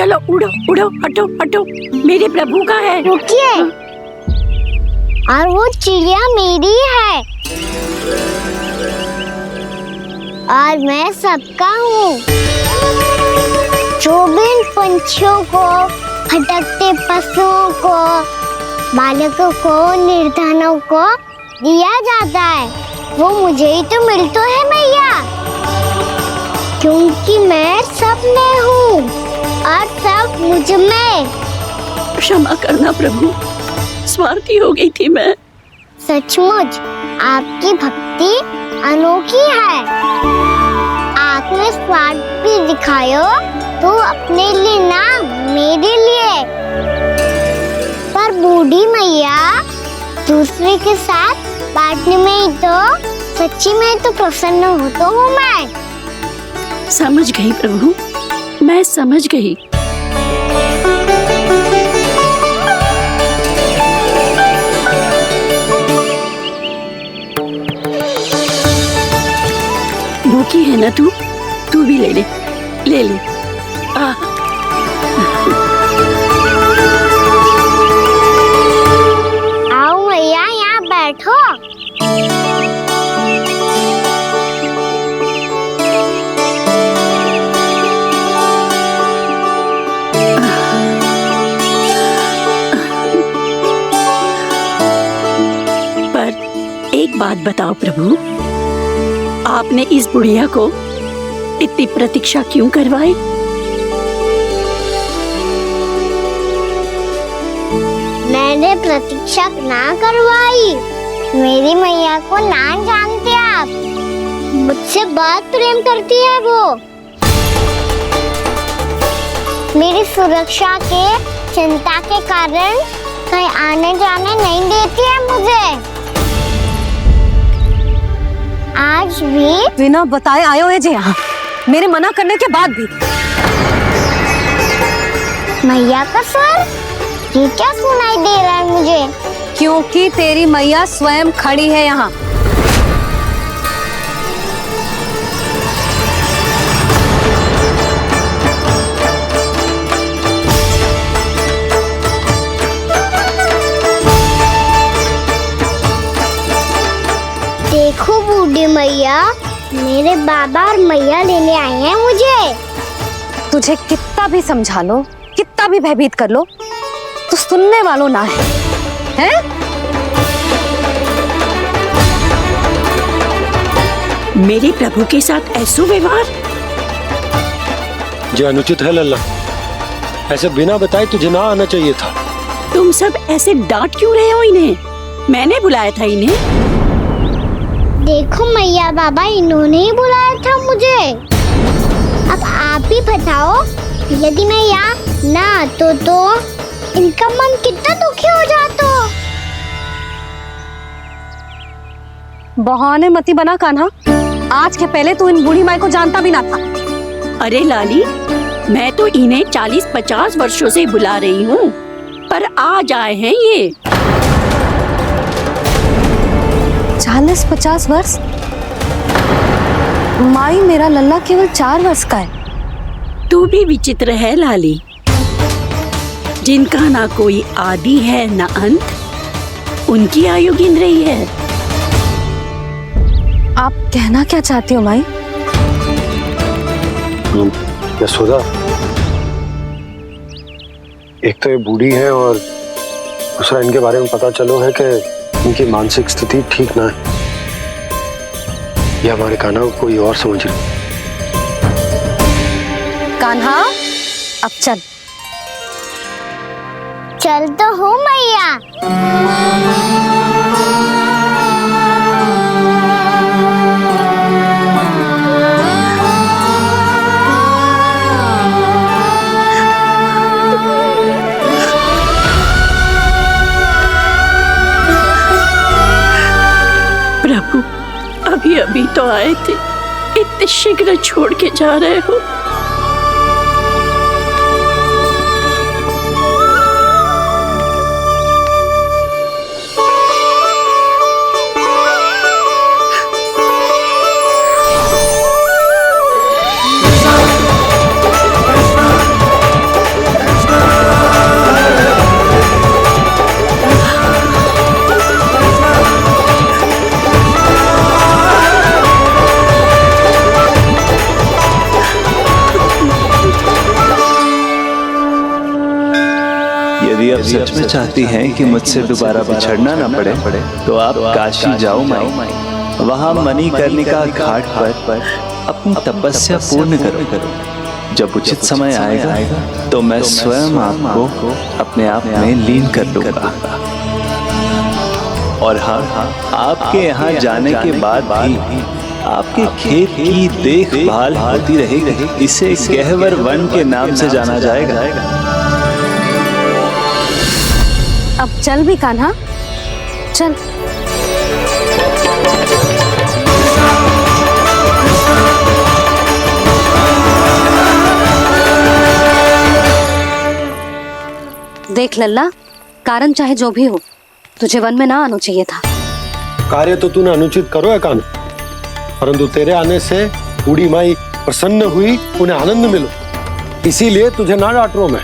चलो उड़ो उड़ो, हटो हटो, मेरे प्रभु का है। रुकिए, और वो चिड़िया मेरी है और मैं सबका हूँ। जो भी इन पंछियों को, भटकते पशुओं को, बालकों को, निर्धनों को दिया जाता है, वो मुझे ही तो मिलता है मैया, क्योंकि मैं सब में हूँ और सब मुझ में। क्षमा करना प्रभु, स्वार्थी हो गई थी मैं। सचमुच आपकी भक्ति अनोखी है। आपने स्वार्थ भी दिखायो तो अपने लिए ना, मेरे लिए। पर बूढ़ी मैया, दूसरे के साथ बांटने में ही तो सच्ची में तो प्रसन्न होता हूँ मैं। समझ गई प्रभु, मैं समझ गई। भूखी है ना तू भी ले ले, ले ले। आओ मैया, यहाँ बैठो। पर एक बात बताओ प्रभु, आपने इस बुढ़िया को इतनी प्रतीक्षा क्यों करवाई? मैंने प्रतीक्षा ना करवाई। मेरी मैया को ना जानते आप, मुझसे बहुत प्रेम करती है वो। मेरी सुरक्षा के चिंता के कारण कहीं आने जाने नहीं देती है मुझे। आज भी बिना बताए आयो है जी यहाँ, मेरे मना करने के बाद भी। मैया का स्वर, ये क्या सुनाई दे रहा है मुझे? क्योंकि तेरी मैया स्वयं खड़ी है यहाँ। देखो बूढ़ी मैया, मेरे बाबा और मैया लेने आए हैं मुझे। तुझे कितना भी समझा लो, कितना भी भयभीत कर लो, तो सुनने वालों ना है, हैं? मेरे प्रभु के साथ ऐसा व्यवहार जो अनुचित है लल्ला। ऐसे बिना बताए तुझे ना आना चाहिए था। तुम सब ऐसे डांट क्यों रहे हो इन्हें? मैंने बुलाया था इन्हें। देखो मैया बाबा, इन्होंने ही बुलाया था मुझे। अब आप ही बताओ, यदि मैं यहाँ ना आतो तो इनका मन कितना दुखी हो जाता। बहाने मती बना कान्हा, आज के पहले तू इन बूढ़ी माई को जानता भी ना था। अरे लाली, मैं तो इन्हें 40-50 वर्षों से बुला रही हूँ, पर आज आए हैं ये। 40-50 वर्ष? माई, मेरा लल्ला केवल 4 वर्ष का है। तू भी विचित्र है लाली, जिनका ना कोई आदि है ना अंत, उनकी आयु गिन रही है। आप कहना क्या चाहती हो माई? यशोदा, एक तो ये बूढ़ी है और दूसरा इनके बारे में पता चलो है कि इनकी मानसिक स्थिति ठीक ना है। ये हमारे कान्हा को कोई और समझ रही। कान्हा, अब चल। चल तो हो मैया। प्रभु, अभी अभी तो आए थे, इतने शीघ्र छोड़ के जा रहे हो। आप सच में चाहती हैं कि मुझसे दोबारा बिछड़ना न पड़े तो आप काशी जाओ माई, वहाँ मणिकर्णिका घाट पर अपनी तपस्या पूर्ण करो। जब उचित समय आएगा तो मैं स्वयं आपको अपने आप में लीन कर लूंगा। और हाँ, आपके यहाँ जाने के बाद भी आपके खेत की देखभाल होती रहेगी। इसे गहवर वन के नाम से जाना जाएगा। अब चल भी कान्हा, चल। देख लल्ला, कारण चाहे जो भी हो, तुझे वन में ना आना चाहिए था। कार्य तो तूने अनुचित करो है कान, परंतु तेरे आने से बूढ़ी माई प्रसन्न हुई, उन्हें आनंद मिलो, इसीलिए तुझे ना डांट रहा मैं।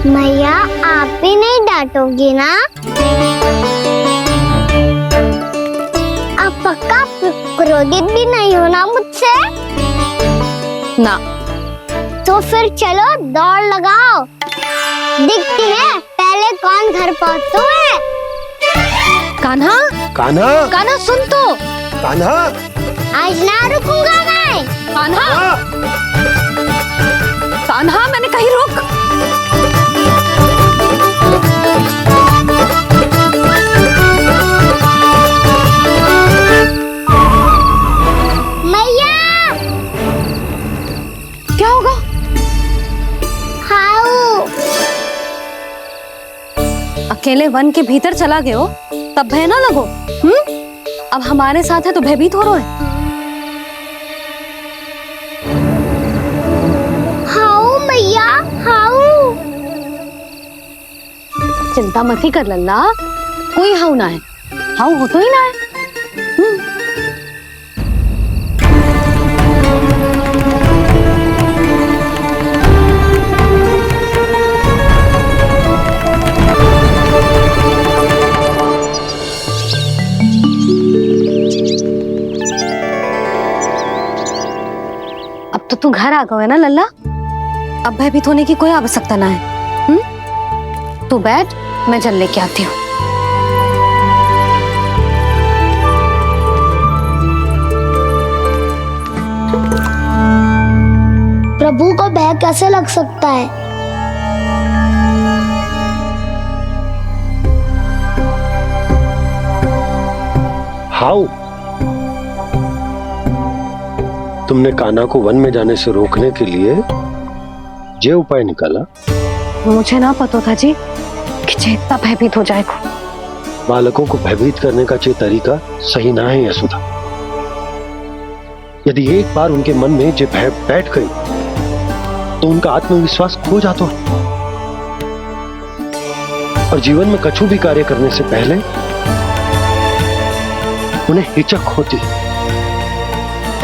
मैया आप भी नहीं डांटोगी ना? आप पक्का क्रोधित भी नहीं हो ना मुझसे? ना। तो फिर चलो दौड़ लगाओ, दिखती है पहले कौन घर पहुंचता है। कान्हा, कान्हा, कान्हा सुन तो। कान्हा, आज ना रुकूंगा मैं। कान्हा, कान्हा मैंने कहीं रुक। मैया, क्या होगा? खाओ। अकेले वन के भीतर चला गए हो तब भय ना लगो। अब हमारे साथ है तो भयभीत हो रहे हो। खाओ मैया, खाओ। चिंता मत ही कर लल्ला, कोई हाउ ना है, हाउ हो तो ही ना है। अब तो तू घर आ गए ना लल्ला, अब भयभीत होने की कोई आवश्यकता ना है। तू बैठ, मैं जल लेके आती हूँ। प्रभु को भय कैसे लग सकता है? हाउ, तुमने कान्हा को वन में जाने से रोकने के लिए ये उपाय निकाला? मुझे ना पता था जी कि इतना भयभीत हो जाएगा। बालकों को भयभीत करने का ये तरीका सही ना है यशोदा। यदि एक बार उनके मन में ये भय बैठ गई तो उनका आत्मविश्वास खो जाता है और जीवन में कछु भी कार्य करने से पहले उन्हें हिचक होती।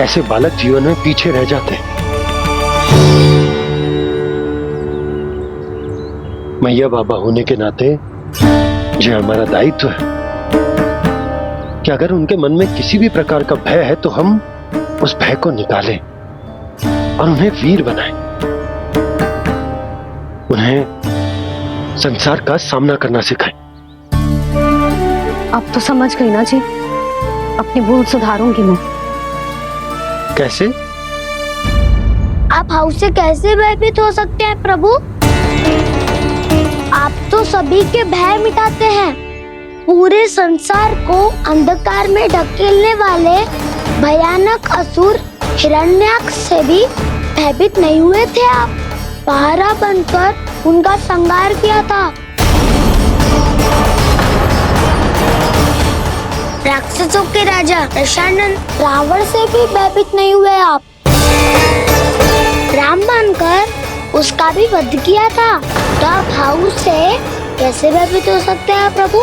ऐसे बालक जीवन में पीछे रह जाते हैं। मैया बाबा होने के नाते ये हमारा दायित्व है कि अगर उनके मन में किसी भी प्रकार का भय है तो हम उस भय को निकालें और उन्हें वीर बनाएं, उन्हें संसार का सामना करना सिखाएं। अब तो समझ गई ना जी, अपनी भूल सुधारूंगी मैं। कैसे? आप हाउ से कैसे भयभीत हो सकते हैं प्रभु? आप तो सभी के भय मिटाते हैं। पूरे संसार को अंधकार में ढकेलने वाले भयानक असुर हिरण्याक्ष से भी भयभीत नहीं हुए थे आप। पहरा बनकर उनका संहार किया था। राक्षसों के राजा दशानन रावण से भी भयभीत नहीं हुए आप। राम बनकर उसका भी वध किया था। तो आप हाउ से कैसे भयभीत हो सकते हैं प्रभु?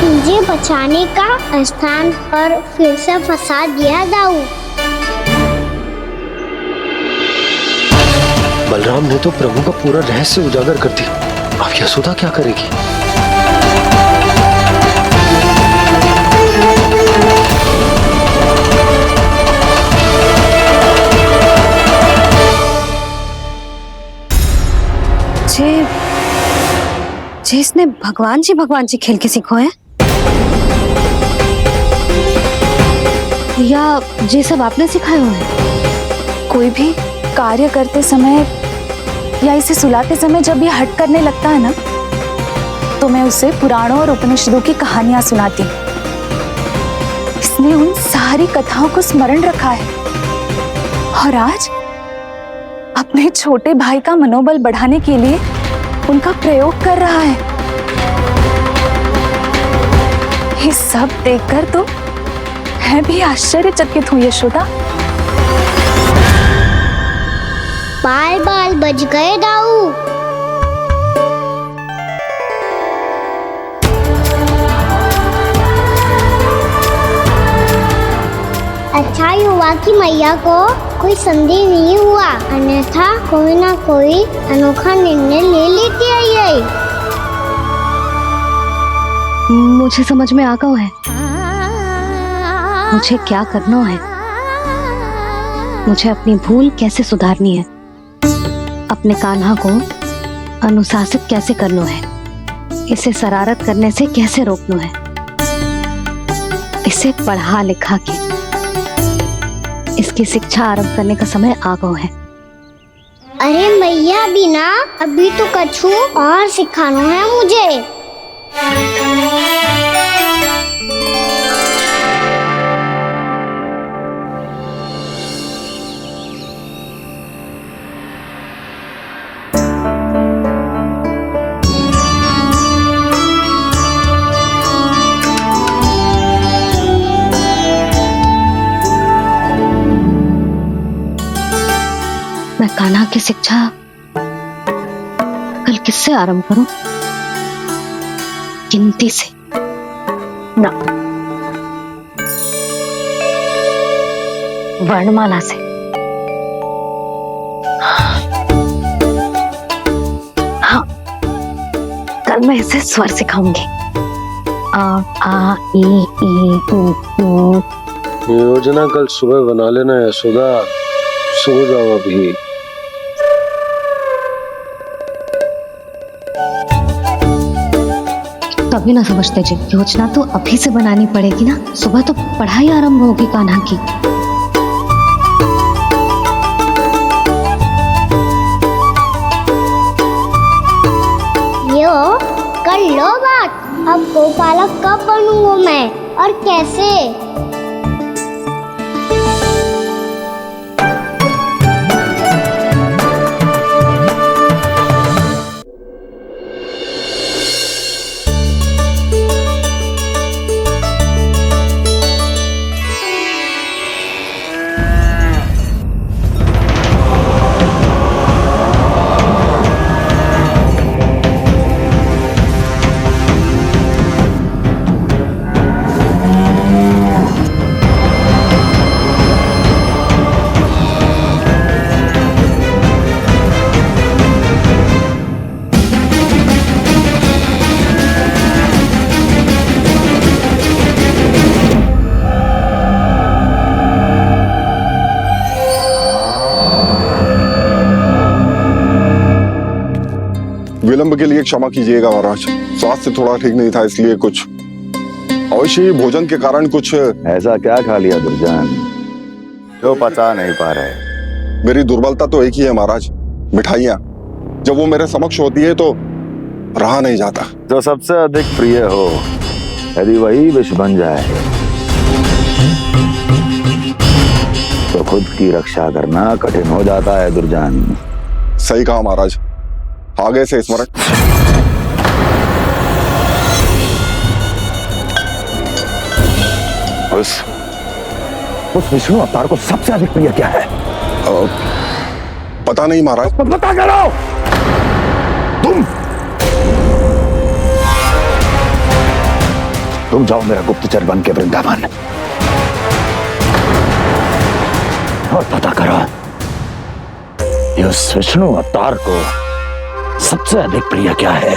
मुझे बचाने का स्थान पर फिर से फंसा दिया दाऊ। बलराम ने तो प्रभु का पूरा रहस्य उजागर कर दिया। अब यशोदा क्या करेगी? जे इसने भगवान जी खेल के सीखो है, या ये सब आपने सिखाए हुए हैं? कोई भी कार्य करते समय या इसे सुलाते समय जब ये हट करने लगता है ना, तो मैं उसे पुराणों और उपनिषदों की कहानियां सुनाती हूँ। इसने उन सारी कथाओं को स्मरण रखा है और आज अपने छोटे भाई का मनोबल बढ़ाने के लिए उनका प्रयोग कर रहा है। ये सब देखकर तो मैं भी आश्चर्यचकित हूँ यशोदा। बाल बाल बज गए दाऊ। अच्छा हुआ कि मैया को कोई संदेह नहीं हुआ, अन्यथा कोई ना कोई अनोखा निर्णय ले लेती है ये। मुझे समझ में आ गया है मुझे क्या करना है। मुझे अपनी भूल कैसे सुधारनी है, अपने कान्हा को अनुशासित कैसे करना है, इसे शरारत करने से कैसे रोकना है, इसे पढ़ा लिखा के इसकी शिक्षा आरंभ करने का समय आ गया है। अरे मैया बिना अभी तो कछु और सिखाना है मुझे। मैं कान्हा की शिक्षा कल किससे आरंभ करूं? गिनती से ना, वर्णमाला से। हाँ, कल मैं इसे स्वर सिखाऊंगी। आ ई ऊ। योजना कल सुबह बना लेना यशोदा, सो जाओ अभी। तभी ना समझते जी, योजना तो अभी से बनानी पड़ेगी ना। सुबह तो पढ़ाई आरंभ होगी कान्हा की। यो कर लो बात। अब गोपालक कब बनूंगा मैं और कैसे? विलंब के लिए क्षमा कीजिएगा महाराज, स्वास्थ्य थोड़ा ठीक नहीं था इसलिए कुछ अवश्य ही भोजन के कारण कुछ। ऐसा क्या खा लिया दुर्जन जो पचा नहीं पा रहे? मेरी दुर्बलता तो एक ही है महाराज, मिठाइयाँ। जब वो मेरे समक्ष होती है तो रहा नहीं जाता। जो सबसे अधिक प्रिय हो, यदि वही विष बन जाए तो खुद की रक्षा करना कठिन हो जाता है दुर्जन। सही कहा महाराज, आगे से स्मरण। उस विष्णु अवतार को सबसे अधिक प्रिय क्या है? पता नहीं महाराज। पता करो। तुम जाओ मेरा गुप्तचर बन के वृंदावन और पता करो उस विष्णु अवतार को सबसे अधिक प्रिय क्या है।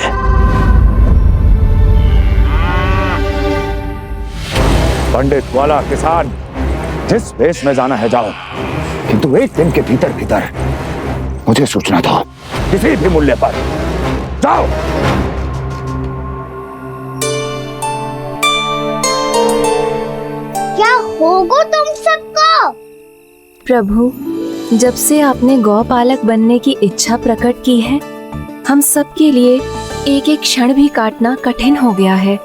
पंडित वाला किसान जिस वेश में जाना है जाओ, किंतु एक दिन के भीतर भीतर मुझे सूचना दो, किसी भी मूल्य पर जाओ। क्या होगा तुम सबको? प्रभु, जब से आपने गौपालक बनने की इच्छा प्रकट की है, हम सब के लिए एक एक क्षण भी काटना कठिन हो गया है।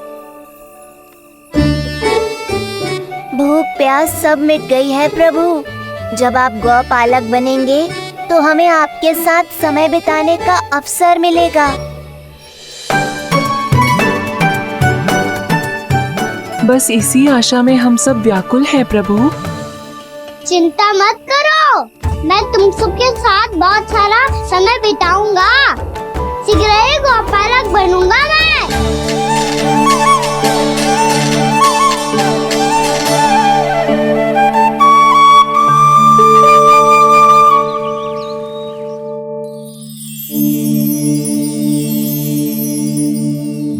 भूख प्यास सब मिट गई है प्रभु। जब आप गौपालक बनेंगे तो हमें आपके साथ समय बिताने का अवसर मिलेगा। बस इसी आशा में हम सब व्याकुल हैं प्रभु। चिंता मत करो, मैं तुम सबके साथ बहुत सारा समय बिताऊंगा। शीघ्र ही गौपालक बनूंगा मैं।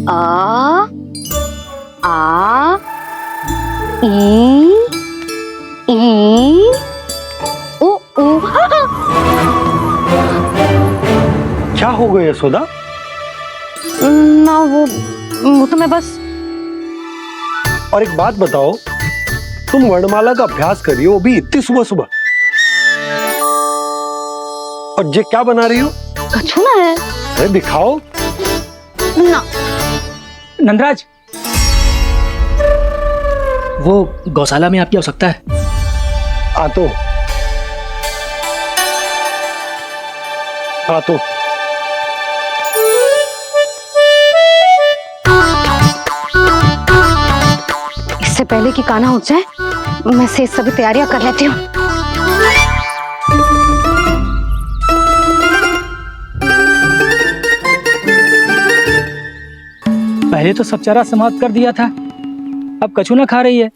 आ आ ई ओ ओ। क्या हो गया यशोदा? ना वो तो मैं बस। और एक बात बताओ, तुम वर्णमाला का अभ्यास कर रही हो, भी इतनी सुबह सुबह, और ये क्या बना रही हो? कछुआ है। अरे दिखाओ ना। नंदराज, वो गौशाला में आपकी आवश्यकता है। आ तो इससे पहले कि कान्हा उठ जाए, मैं से सभी तैयारियां कर लेती हूँ। पहले तो सब चारा समाप्त कर दिया था, अब कछुआ खा रही है।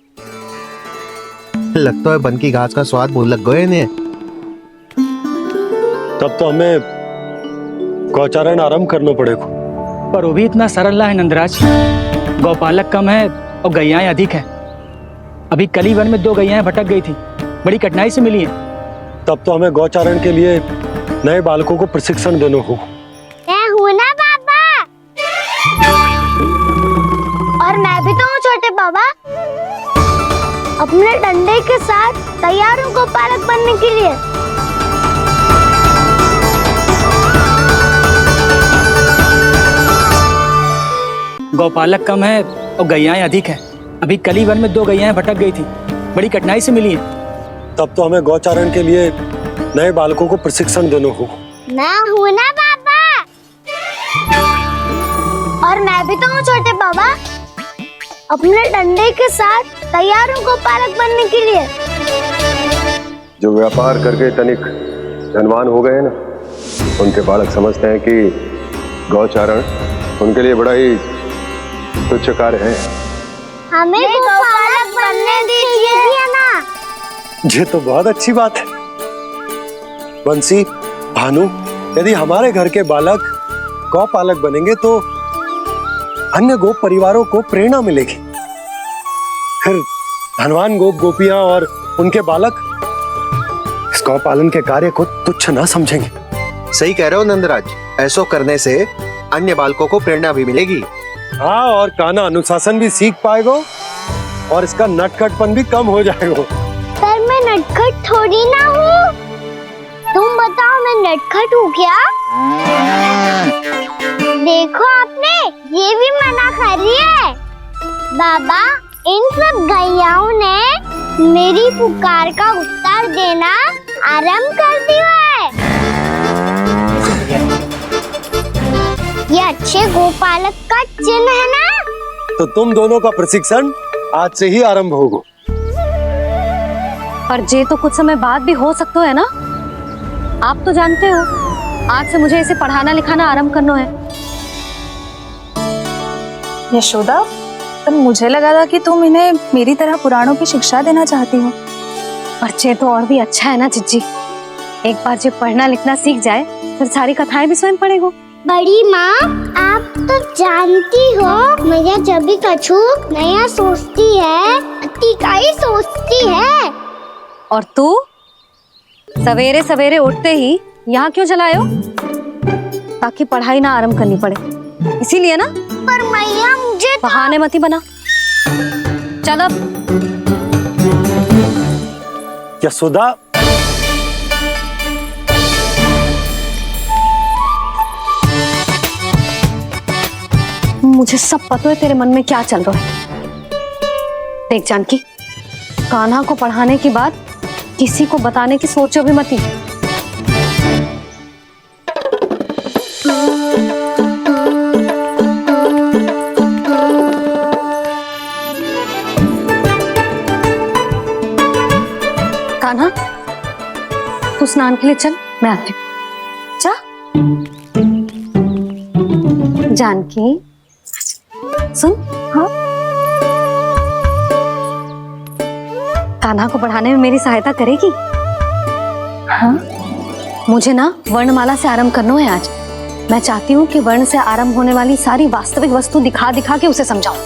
लगता है बन की घास का स्वाद भूल लग गए इन्हें। तब तो हमें गौचारण आरंभ करना पड़ेगा। पर वो भी इतना सरल ना है नंदराज। गौपालक कम है और गैयाएं अधिक है। अभी कली वन में 2 गैयाएं भटक गई थी, बड़ी कठिनाई से मिली हैं। तब तो हमें गौचारण के लिए नए बालकों को प्रशिक्षण देना होगा। मैं हूँ ना बाबा, और मैं भी तो हूँ छोटे बाबा। अपने डंडे के साथ तैयार हूँ गौपालक बनने के लिए। गौपालक कम है और गैयाएं अधिक है। अभी कली वन में 2 गैयाएं भटक गई थी, बड़ी कठिनाई से मिली हैं। तब तो हमें गौचारण के लिए नए बालकों को प्रशिक्षण देना होगा। मैं हूँ ना बाबा, और मैं भी तो हूँ छोटे बाबा। अपने डंडे के साथ तैयार हूँ गौपालक बनने के लिए। जो व्यापार करके तनिक धनवान हो गए ना, उनके बालक समझते हैं कि गौचारण उनके लिए बड़ा ही तुच्छ कार्य है। हमें गौपालक बनने दीजिए ना। ये तो बहुत अच्छी बात है। बंसी, भानु, यदि हमारे घर के बालक गौपालक बनेंगे तो अन्य गोप परिवारों को प्रेरणा मिलेगी। फिर धनवान गोप गोपियां और उनके बालक इस गौपालन के कार्य को तुच्छ ना समझेंगे। सही कह रहे हो नंदराज, ऐसा करने से अन्य बालकों को प्रेरणा भी मिलेगी। हाँ, और कान्हा अनुशासन भी सीख पाएगा और इसका नटखटपन भी कम हो जाएगा। पर मैं नटखट थोड़ी ना हूँ। तुम बताओ, मैं नटखट हूँ क्या? देखो आपने, ये भी मना कर रही है। बाबा, इन सब गैयाओं ने मेरी पुकार का उत्तर देना आरंभ कर दिया है। ये अच्छे गोपालक का चिन्ह है ना? तो तुम दोनों का प्रशिक्षण आज से ही आरंभ होगा। पर जे तो कुछ समय बाद भी हो सकता है ना। आप तो जानते हो, आज से मुझे इसे पढ़ाना लिखाना आरंभ करना है। यशोदा, पर मुझे लगा था कि तुम इन्हें मेरी तरह पुराणों की शिक्षा देना चाहती हो। पर जे तो और भी अच्छा है ना जिज्जी। एक बार जब पढ़ना लिखना सीख जाए, फिर सारी कथाएं भी स्वयं पढ़ेगा। बड़ी माँ, आप तो जानती हो, मेरा जब भी कछु नया सोचती है, का ही सोचती है। और तू सवेरे सवेरे उठते ही यहाँ क्यों चलाए हो? ताकि पढ़ाई ना आरंभ करनी पड़े, इसीलिए ना। पर मैया मुझे बहाने मत ही बना। चल अब। यशोदा, मुझे सब पता है तेरे मन में क्या चल रहा है। देख जानकी, कान्हा को पढ़ाने की बात किसी को बताने की सोचो भी मत ही। कान्हा, तू स्नान के लिए चल, मैं आती हूँ। जा। जानकी सुन। हाँ, कान्हा को पढ़ाने में मेरी सहायता करेगी? हाँ, मुझे ना वर्णमाला से आरंभ करना है आज। मैं चाहती हूँ कि वर्ण से आरंभ होने वाली सारी वास्तविक वस्तु दिखा दिखा के उसे समझाऊं।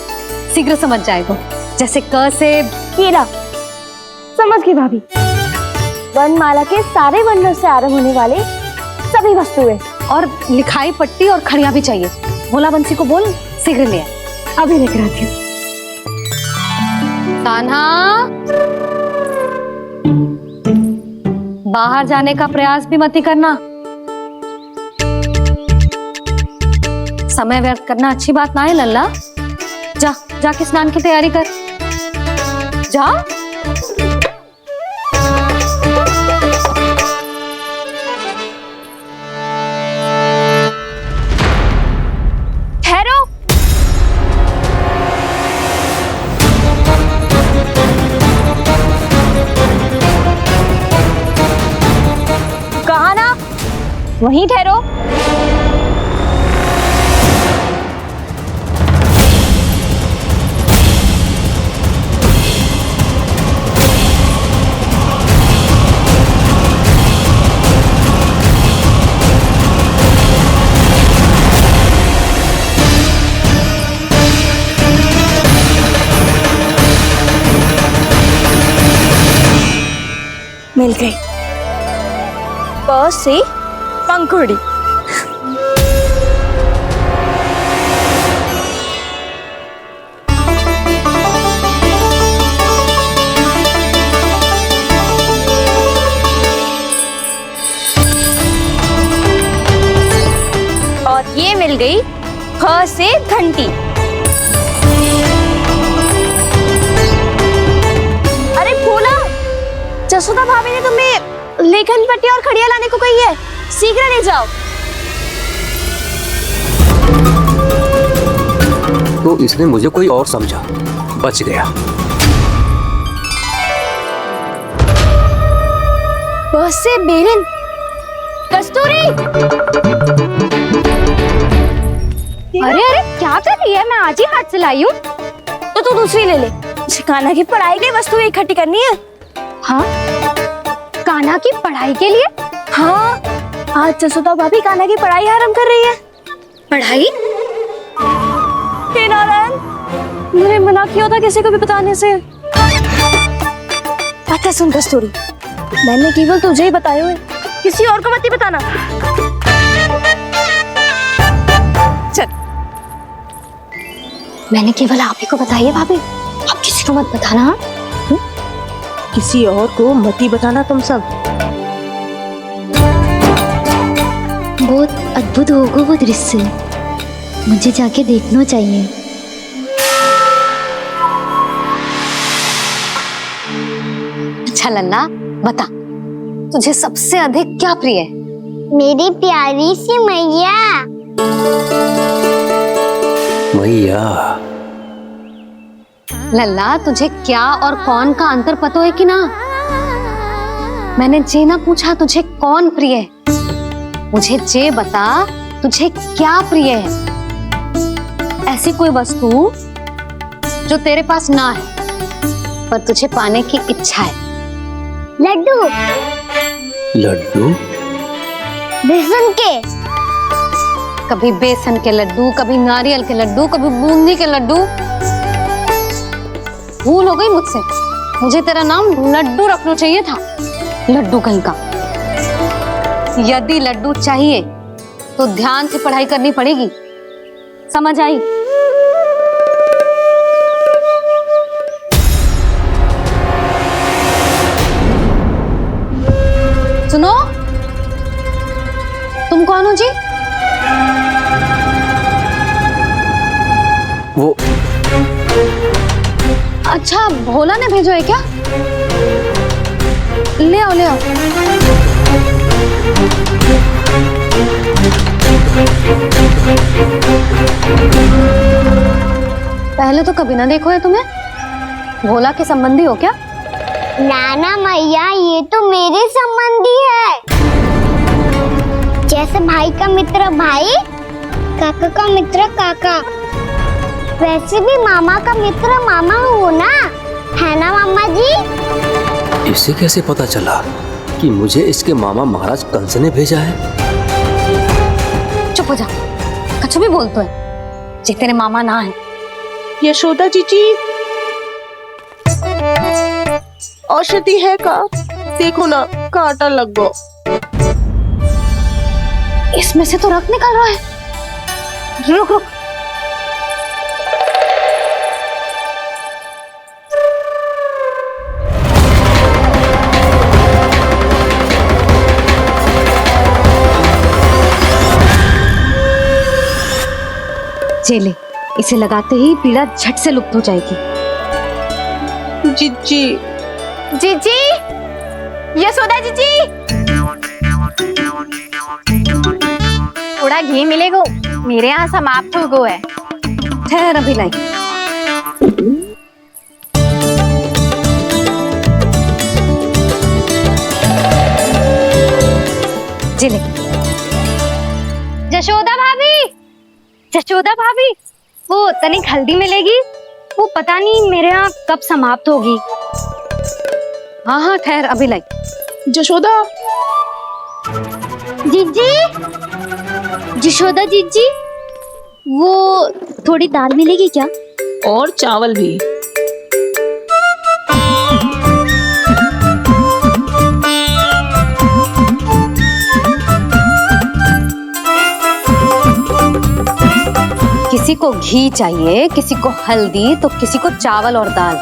शीघ्र समझ जाएगा। जैसे क से कीड़ा। समझ गई भाभी। वर्णमाला के सारे वर्णों से आरंभ होने वाले सभी वस्तुएं, और लिखाई पट्टी और खड़िया भी चाहिए। भोला बंसी को बोल शीघ्र ले आए। अभी लेकर आती हूँ। कान्हा, बाहर जाने का प्रयास भी मत ही करना। समय व्यर्थ करना अच्छी बात ना है लल्ला। जा, जाके स्नान की तैयारी कर। जा। ठहरो। कहा ना, वहीं ठहरो। मिल गई। प से पंखुड़ी। और ये मिल गई ख से घंटी। अरे भोला, जसोदा भाभी ने तुम्हें लेखन पट्टी और खड़िया लाने को कही है, शीघ्र ले जाओ। तो इसने मुझे कोई और समझा, बच गया। बस से बेरन। कस्तूरी। अरे अरे क्या कर रही है? मैं आज ही हाथ से लाई हूँ। तो तू दूसरी ले ले। कान्हा की पढ़ाई की वस्तु इकट्ठी करनी है। हाँ, कान्हा की पढ़ाई के लिए? हाँ, आज जसोदा भाभी कान्हा की पढ़ाई आरंभ कर रही है। पढ़ाई? हे नारायण, मैंने मना किया था किसी को भी बताने से। अच्छा सुन कस्तूरी, मैंने केवल तुझे ही बताया है, किसी और को मत ही बताना। चल। मैंने केवल आप ही को बताई है भाभी, आप किसी को मत बताना। हाँ? किसी और को मत ही बताना तुम सब। बहुत अद्भुत होगा वो दृश्य, मुझे जाके देखना चाहिए। अच्छा लल्ला, बता तुझे सबसे अधिक क्या प्रिय है? मेरी प्यारी सी मैया। मैया। लल्ला, तुझे क्या और कौन का अंतर पता है कि ना? मैंने जे ना पूछा तुझे कौन प्रिय है, मुझे जे बता तुझे क्या प्रिय है। ऐसी कोई वस्तु जो तेरे पास ना है पर तुझे पाने की इच्छा है। लड्डू। लड्डू? बेसन के। कभी बेसन के लड्डू, कभी नारियल के लड्डू, कभी बूंदी के लड्डू। भूल हो गई मुझसे, मुझे तेरा नाम लड्डू रखना चाहिए था। लड्डू कहीं का। यदि लड्डू चाहिए तो ध्यान से पढ़ाई करनी पड़ेगी, समझ आई? सुनो, तुम कौन हो जी? वो अच्छा, भोला ने भेजो है क्या? ले आओ ले आओ। पहले तो कभी ना देखो है तुम्हें। भोला के संबंधी हो क्या? नाना मैया, ये तो मेरे संबंधी है। जैसे भाई का मित्र भाई, काका का मित्र काका, वैसे भी मामा का मित्र मामा हो ना, है ना मामा जी? इसे कैसे पता चला कि मुझे इसके मामा महाराज कंस ने भेजा है? चुप हो जा, कुछ भी बोलते है जे तेरे मामा ना है। यशोदा जीजी, औषधि है का? देखो ना, कांटा लग गो। इसमें से तो रक्त निकल रहा है। रुक रुक, चले, इसे लगाते ही पीड़ा झट से लुप्त हो जाएगी। जीजी, जीजी, यशोदा जीजी, थोड़ा घी मिलेगा, मेरे यहाँ समाप्त हो गो है। ठहर, अभी लाई। जिले। जशोदा भाभी, जशोदा भाभी, वो तनिक हल्दी मिलेगी? वो पता नहीं मेरे यहाँ कब समाप्त होगी। हाँ हाँ, ठहर, अभी लाई। जशोदा जीजी, जशोदा जीजी, वो थोड़ी दाल मिलेगी क्या? और चावल भी। किसी को घी चाहिए, किसी को हल्दी, तो किसी को चावल और दाल।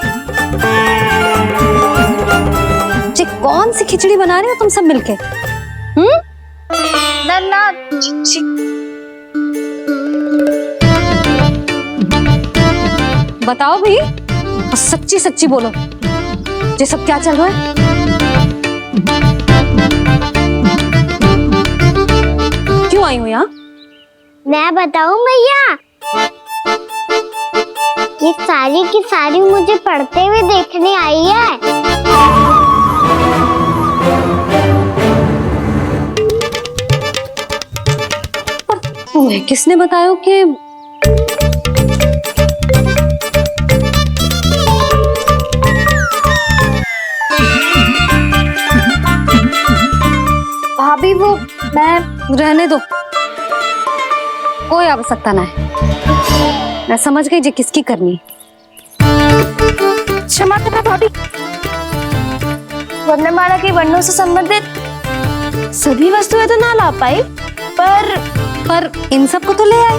जी, कौन सी खिचड़ी बना रहे हो तुम सब मिलके? नन्ना, बताओ भी, और सच्ची सच्ची बोलो, ये सब क्या चल रहा है? क्यों आई हो यहाँ? मैं बताऊं भैया, ये सारी की सारी मुझे पढ़ते हुए देखने आई है। तुम्हें किसने बताया कि भाभी, वो मैं रहने दो, कोई आवश्यकता ना है। मैं समझ गई जे किसकी करनी। क्षमा करना भाभी, वर्णमाला के वर्णों से संबंधित सभी वस्तुएं तो ना ला पाई, पर इन सब को तो ले आए।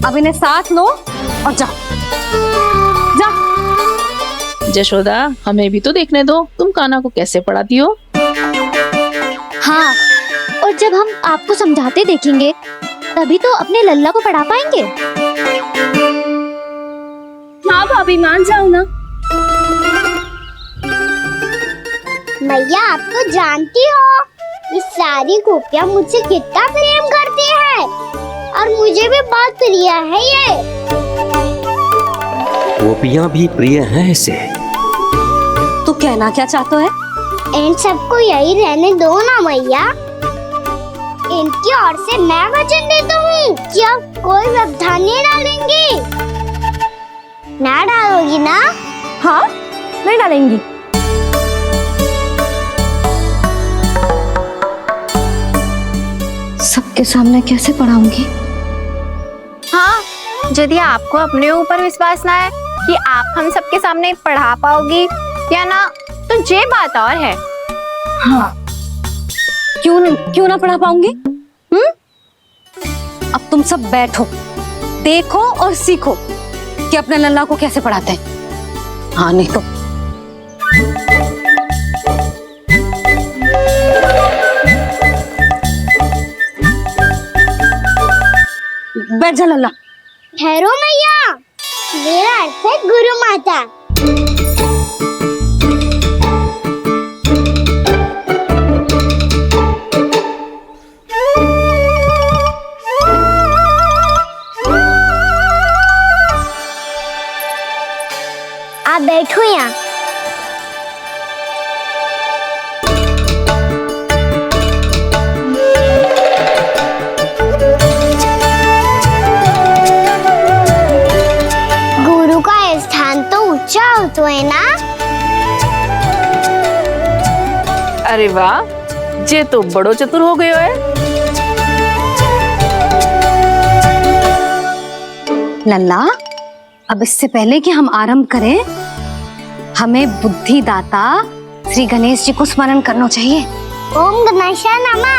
अब इन्हें साथ लो और जाओ। जा। जशोदा, हमें भी तो देखने दो, तुम कान्हा को कैसे पढ़ाती हो। हाँ, और जब हम आपको समझाते देखेंगे तभी तो अपने लल्ला को पढ़ा पाएंगे। हाँ भाभी, मान जाओ ना। मैया, आप तो जानती हो ये सारी गोपियां मुझसे कितना प्रेम करती है, और मुझे भी बहुत प्रिय है ये। गोपियां भी प्रिय हैं इसे। तू कहना क्या चाहता है? इन सबको यही रहने दो ना मैया। इनकी ओर से मैं वचन देता हूँ कि अब कोई व्यवधान नहीं डालेंगी। ना डालोगी ना? हाँ, मैं डालेंगी। सबके सामने कैसे पढ़ाऊंगी? हाँ, यदि आपको अपने ऊपर विश्वास ना है कि आप हम सबके सामने पढ़ा पाओगी या ना, तो ये बात और है। हाँ, क्यों ना पढ़ा पाऊंगी? अब तुम सब बैठो, देखो और सीखो कि अपने लल्ला को कैसे पढ़ाते हैं। हाँ नहीं तो बैठ जा लल्ला। ठहरो मैया, मेरा अर्थ है गुरु माता। आप बैठो यहाँ। गुरु का स्थान तो ऊंचा होता है ना? अरे वाह, जे तो बड़ो चतुर हो गयो है। लल्ला, अब इससे पहले कि हम आरंभ करें, हमें बुद्धिदाता श्री गणेश जी को स्मरण करना चाहिए। ओम गणेशाय नमः।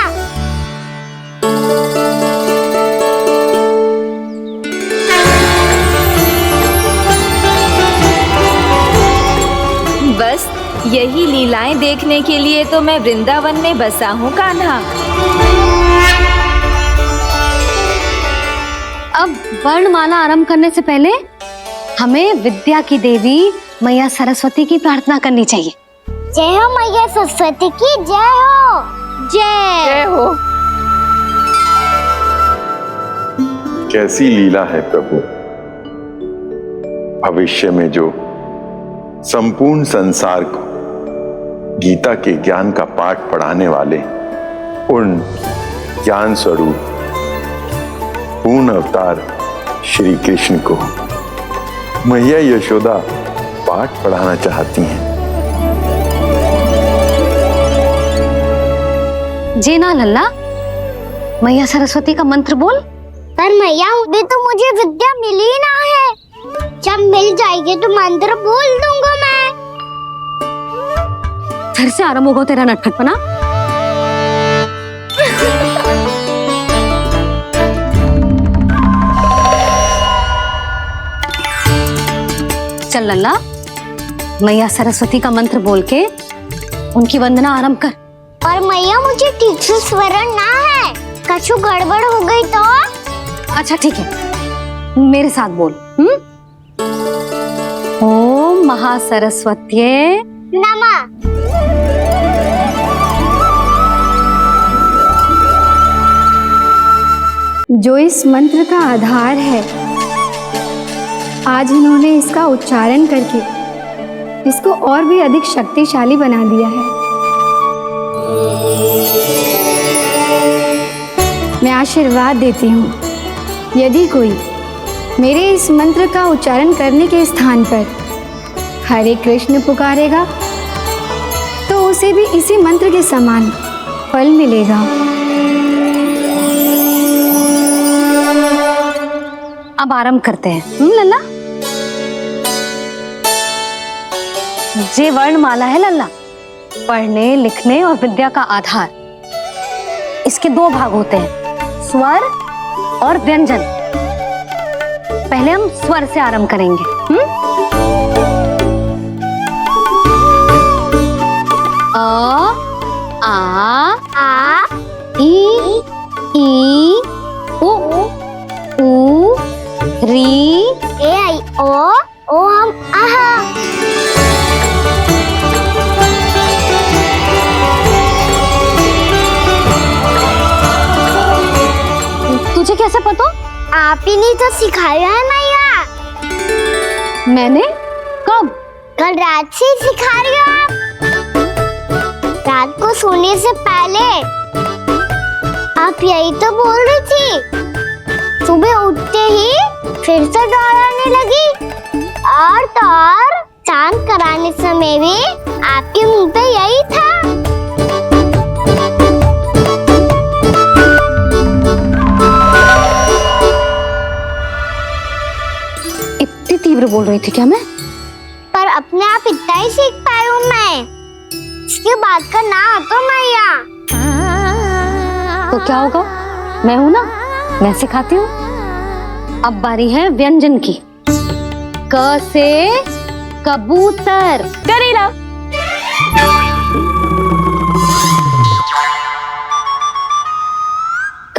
बस यही लीलाएं देखने के लिए तो मैं वृंदावन में बसा हूँ कान्हा। अब वर्णमाला आरंभ करने से पहले हमें विद्या की देवी मैया सरस्वती की प्रार्थना करनी चाहिए। जय हो मैया सरस्वती की जय हो। जय हो। कैसी लीला है प्रभु, भविष्य में जो संपूर्ण संसार को गीता के ज्ञान का पाठ पढ़ाने वाले उन ज्ञान स्वरूप पूर्ण अवतार श्री कृष्ण को मैया यशोदा पाठ पढ़ाना चाहती हैं। जी ना लल्ला, मैया सरस्वती का मंत्र बोल। पर मैया अभी तो मुझे विद्या मिली ना है, जब मिल जाएगी तो मंत्र बोल दूंगा मैं। फिर से आरंभ होगा तेरा नटखटपना। चल लल्ला, मैया सरस्वती का मंत्र बोल के उनकी वंदना आरंभ कर। और मैया मुझे ठीक से स्मरण ना है, कछु गड़बड़ हो गई तो? अच्छा ठीक है, मेरे साथ बोल। ओम महासरस्वत्ये नमः। जो इस मंत्र का आधार है, आज इन्होंने इसका उच्चारण करके इसको और भी अधिक शक्तिशाली बना दिया है। मैं आशीर्वाद देती हूँ, यदि कोई मेरे इस मंत्र का उच्चारण करने के स्थान पर हरे कृष्ण पुकारेगा तो उसे भी इसी मंत्र के समान फल मिलेगा। अब आरंभ करते हैं। लल्ला, जे वर्णमाला है लल्ला, पढ़ने लिखने और विद्या का आधार। इसके दो भाग होते हैं, स्वर और व्यंजन। पहले हम स्वर से आरंभ करेंगे। अ, आ, ई, उ, री, ए आई ओ हम आहा। तुझे कैसे पता? आप ही ने तो सिखाया है मैया। मैंने? कब? कल रात से सिखा रही हो आप। रात को सोने से पहले आप यही तो बोल रही थी। सुबह उठते ही फिर से दोहराने लगी, और तो और चांद कराने समय भी आपके मुंह पे यही था। तीव्र बोल रही थी क्या मैं? पर अपने आप इतना ही सीख पाई हूँ मैं। इसके बाद का ना तो मैया। तो क्या होगा, मैं हूं ना, मैं सिखाती हूँ। अब बारी है व्यंजन की। क से कबूतर। करेला।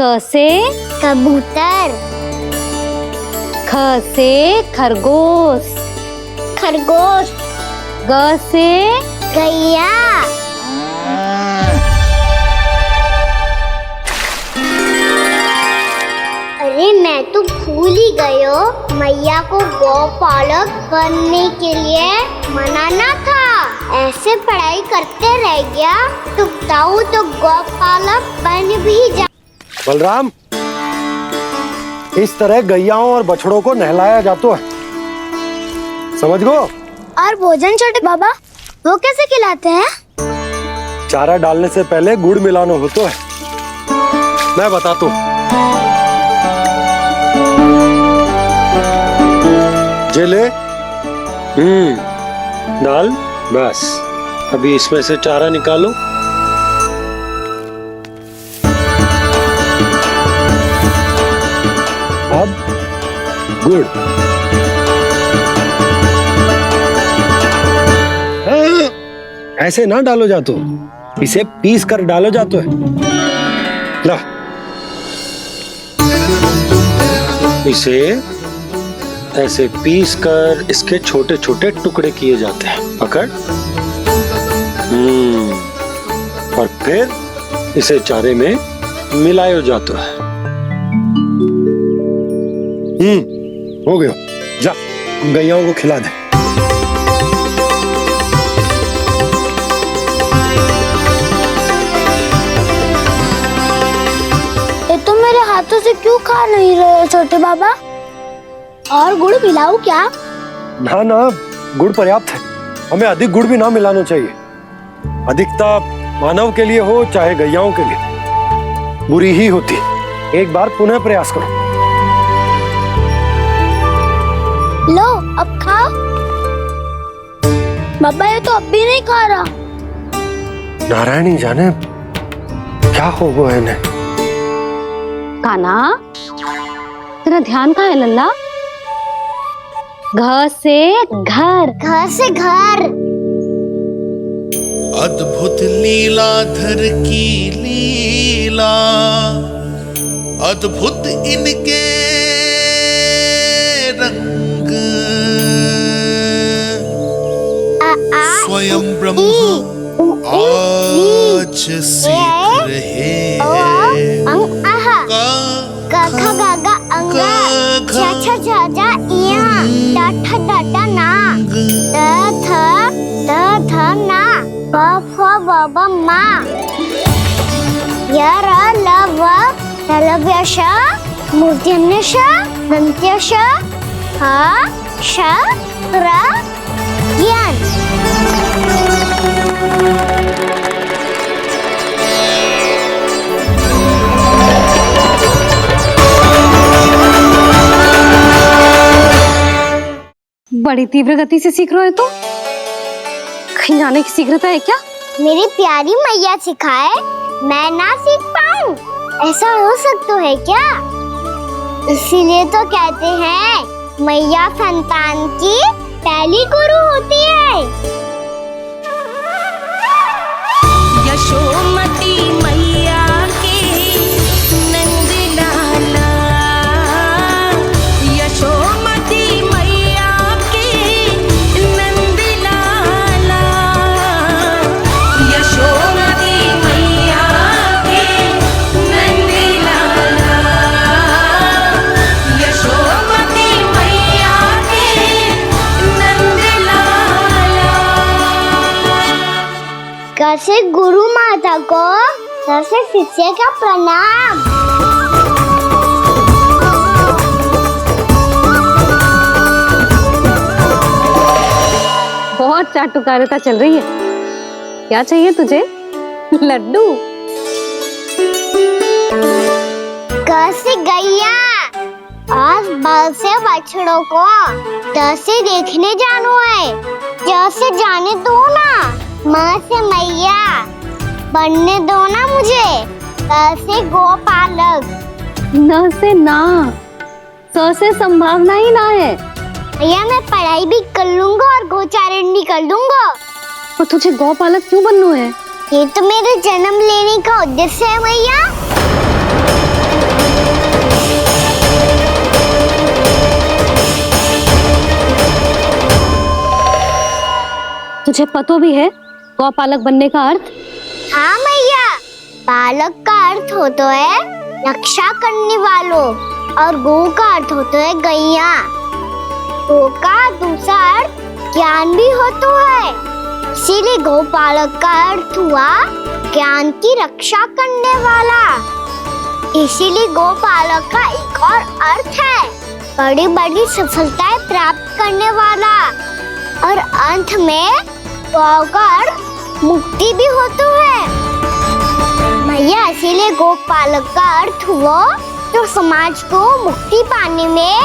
क से कबूतर। ख से खरगोश। खरगोश। ग से गैया। अरे मैं तो भूल ही गई हो, मैया को गौपालक बनने के लिए मनाना था। ऐसे पढ़ाई करते रह गया तो बताऊं तो गौपालक बन भी जा। बलराम, इस तरह गैयाओं और बछड़ों को नहलाया जाता है, समझ गो? और भोजन छोटे बाबा, वो कैसे खिलाते हैं? चारा डालने से पहले गुड़ मिलाना होता है। मैं बताता हूँ। जे ले। डाल, बस। अभी इसमें से चारा निकालो। अब गुड़। ऐसे ना डालो जातो, इसे पीस कर डालो जातो है। ला, इसे ऐसे पीस कर इसके छोटे छोटे टुकड़े किए जाते हैं। पकड़। और फिर इसे चारे में मिलाया जाता है। हो गया। जा, गैयाओं को खिला दे। ये तो मेरे हाथों से क्यों खा नहीं रहे छोटे बाबा? और गुड़ मिलाऊं क्या? ना ना, गुड़ पर्याप्त है। हमें अधिक गुड़ भी ना मिलाना चाहिए। अधिकता मानव के लिए हो चाहे गैयाओं के लिए बुरी ही होती। एक बार पुनः प्रयास करो। लो, अब खाओ। बाबा ये तो अब भी नहीं खा रहा। नारायणी जाने क्या हो गया इन्हें। कान्हा, तेरा ध्यान कहाँ है लल्ला? घ से घर। घर से घर। अद्भुत लीलाधर की लीला, अद्भुत इनके रंग, स्वयं ब्रह्मा आज सीख रहे हैं। गा गा गा अंगा, छा छा छा जा इया, डाठा डाटा ना, द थ ना, प फ ब ब मा, य र ल व ललव्य श, मूर्धन्य श, दन्त्य श, ह श र ज्ञान। बड़ी तीव्र गति से सीख रहे हो तो कहीं जाने की शीघ्रता है क्या? मेरी प्यारी मैया सिखाए, मैं ना सीख पाऊं, ऐसा हो सकता है क्या? इसीलिए तो कहते हैं मैया संतान की पहली गुरु होती है। यशोमती मैया के नंद लाला, यशोमती मैया के नंद लाला, यशोमती मैया के नंद लाला, यशोमती मैया के नंद लाला। कैसे गुरु माता को कैसे शिष्य का प्रणाम। बहुत चाटुकारिता चल रही है। क्या चाहिए तुझे? लड्डू। कैसे गैया, आज बल से बछड़ों को जैसे देखने जानो है, जैसे जाने दो ना, माँ से मैया बनने दो ना मुझे, जैसे गोपालक। न से ना, स से संभावना ही ना है। भैया मैं पढ़ाई भी कर लूंगा और गोचारण भी कर दूंगा। तो तुझे गौपालक क्यों बनना है? ये तो मेरे जन्म लेने का उद्देश्य है भैया। तुझे पतो भी है गौपालक बनने का अर्थ? हाँ भैया, पालक का अर्थ होता है रक्षा करने वालों और गौ का अर्थ होता है गैया। गौ का दूसरा अर्थ ज्ञान भी होता है, इसीलिए गोपालक का अर्थ हुआ ज्ञान की रक्षा करने वाला। इसीलिए गोपालक का एक और अर्थ है बड़ी बड़ी सफलताएं प्राप्त करने वाला, और अंत में गौ का अर्थ मुक्ति भी होता है। भैया इसीलिए गोपालक का अर्थ हुआ जो समाज को मुक्ति पाने में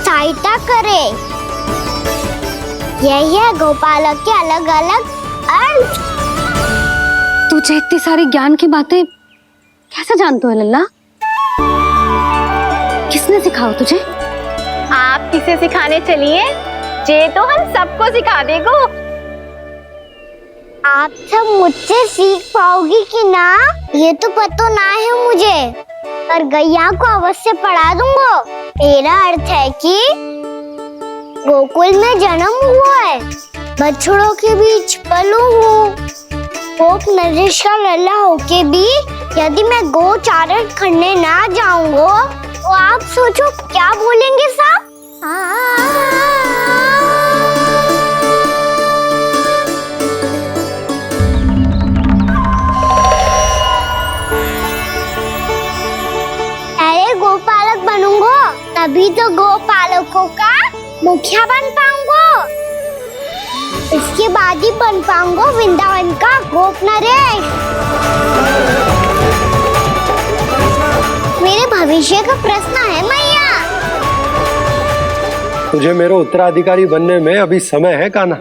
सहायता करे। यही है गोपालक के अलग अलग अर्थ। तुझे इतनी सारी ज्ञान की बातें कैसे जानते हो लल्ला? किसने सिखाओ तुझे? आप किसे सिखाने चलिए, जे तो हम सबको सिखा देगो। आप सब मुझसे सीख पाओगी कि ना ये तो पता ना है मुझे, पर गैया को अवश्य पढ़ा दूंगा। मेरा अर्थ है कि गोकुल में जन्म हुआ है, बछड़ों के बीच पलू हूँ, गोप नरेश का लल्ला होके भी यदि मैं गोचारण करने ना जाऊंगा तो आप सोचो क्या बोलेंगे सब? अरे गोपालक बनूंगा तभी तो गोपालकों का मुखिया बन पाऊंगा, इसके बाद ही बन पाऊंगा वृंदावन का गोप नरेश। मेरे भविष्य का प्रश्न है मैया। तुझे मेरा उत्तराधिकारी बनने में अभी समय है कान्हा,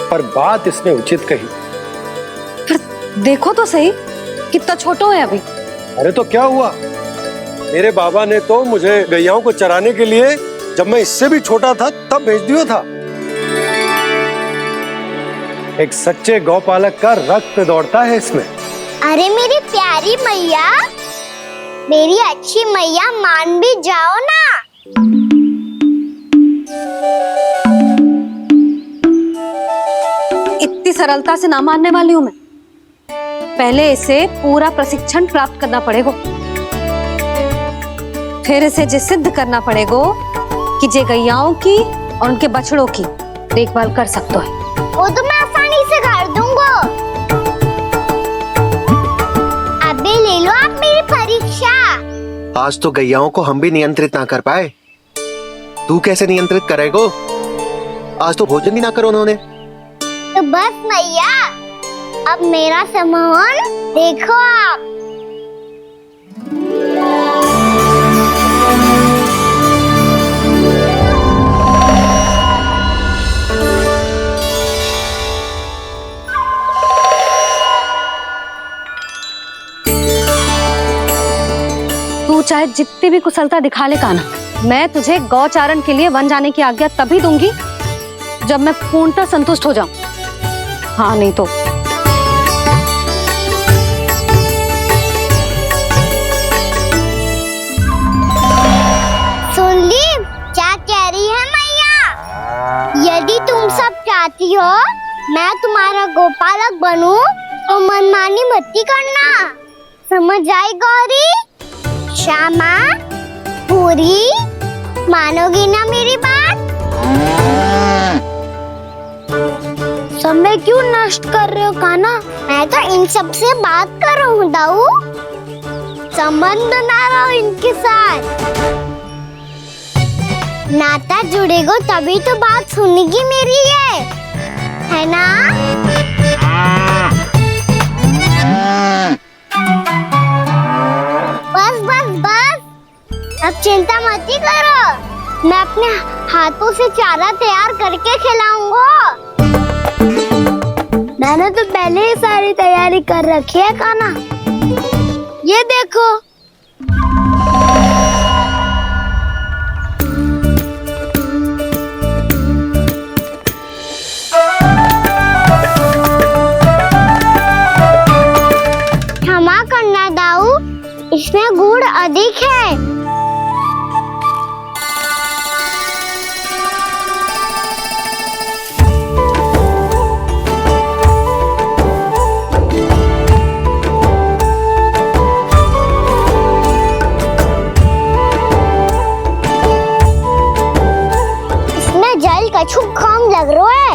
पर बात इसने उचित कही। पर देखो तो सही, कितना छोटा है अभी। अरे तो क्या हुआ, मेरे बाबा ने तो मुझे गैयाओं को चराने के लिए जब मैं इससे भी छोटा था तब भेज दिया था। एक सच्चे गौपालक का रक्त दौड़ता है इसमें। अरे मेरी प्यारी मैया, मेरी अच्छी मैया, मान भी जाओ ना। इतनी सरलता से ना मानने वाली हूँ मैं। पहले इसे पूरा प्रशिक्षण प्राप्त करना पड़ेगा, फिर इसे ये सिद्ध करना पड़ेगा कि जे गैयाओं की और उनके बछड़ों की देखभाल कर सकते हैं। वो तो मैं आसानी से कर दूंगा। अभी ले लो आप मेरी परीक्षा। आज तो गैयाओं को हम भी नियंत्रित ना कर पाए, तू कैसे नियंत्रित करेगो? आज तो भोजन भी ना करो उन्होंने। तो बस मैया, अब मेरा सम्मान देखो आप। तू चाहे जितनी भी कुशलता दिखा ले कान्हा, मैं तुझे गौचारण के लिए वन जाने की आज्ञा तभी दूंगी जब मैं पूर्णतः संतुष्ट हो जाऊं। हाँ नहीं तो सुन ली क्या कह रही है मैया? यदि तुम सब चाहती हो मैं तुम्हारा गोपालक बनूं तो मनमानी मत करना, समझ आई गौरी? श्यामा, पूरी, मानोगी ना मेरी बात? समय क्यों नष्ट कर रहे हो कान्हा? मैं तो इन सब से बात कर रहा हूँ दाऊ, संबंध बना रहा हूँ इनके साथ। नाता जुड़ेगा तभी तो बात सुनेगी मेरी, है ना? बस बस अब चिंता मत ही करो, मैं अपने हाथों से चारा तैयार करके खिलाऊंगा। मैंने तो पहले ही सारी तैयारी कर रखी है कान्हा। ये देखो। क्षमा करना दाऊ, इसमें गुड़ अधिक है। इसमें जल कछु कम लग रहा है।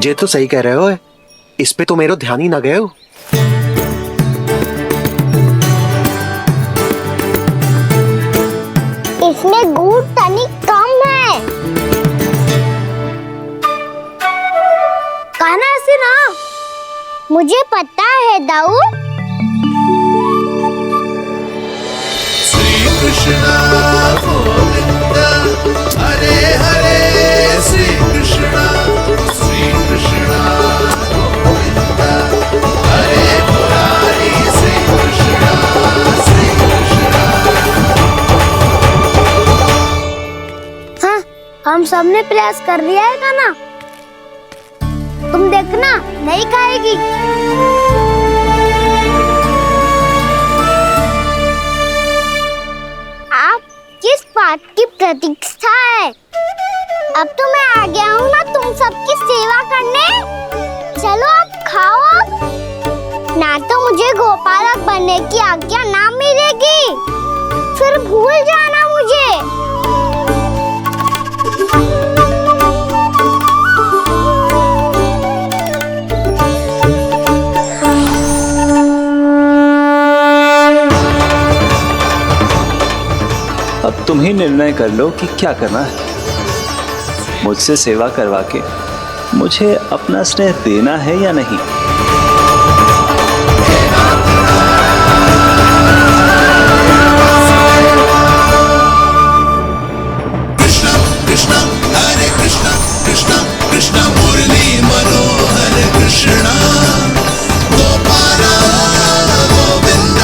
ये तो सही कह रहे हो, इस पे तो मेरे ध्यान ही ना गए हो। इसमें गुड़ तनिक कम है। कान्हा ऐसे ना। मुझे पता है दाऊ। श्री कृष्ण गोविंद हरे हरे, श्री कृष्ण गोविंद हरे मुरारी, श्री कृष्ण श्री कृष्ण। हाँ, हम सबने प्रयास कर लिया है कान्हा। तुम देखना, नहीं खाएगी। आप किस बात की प्रतीक्षा है? अब तो मैं आ गया हूँ ना तुम सबकी सेवा करने। चलो अब खाओ अब। ना तो मुझे गोपालक बनने की आज्ञा ना मिलेगी, फिर भूल जाना मुझे। अब तुम ही निर्णय कर लो कि क्या करना है। मुझसे सेवा करवा के मुझे अपना स्नेह देना है या नहीं। कृष्ण कृष्ण हरे कृष्ण, कृष्ण कृष्ण मुरली मनोहर कृष्ण, गोपाल गोविंद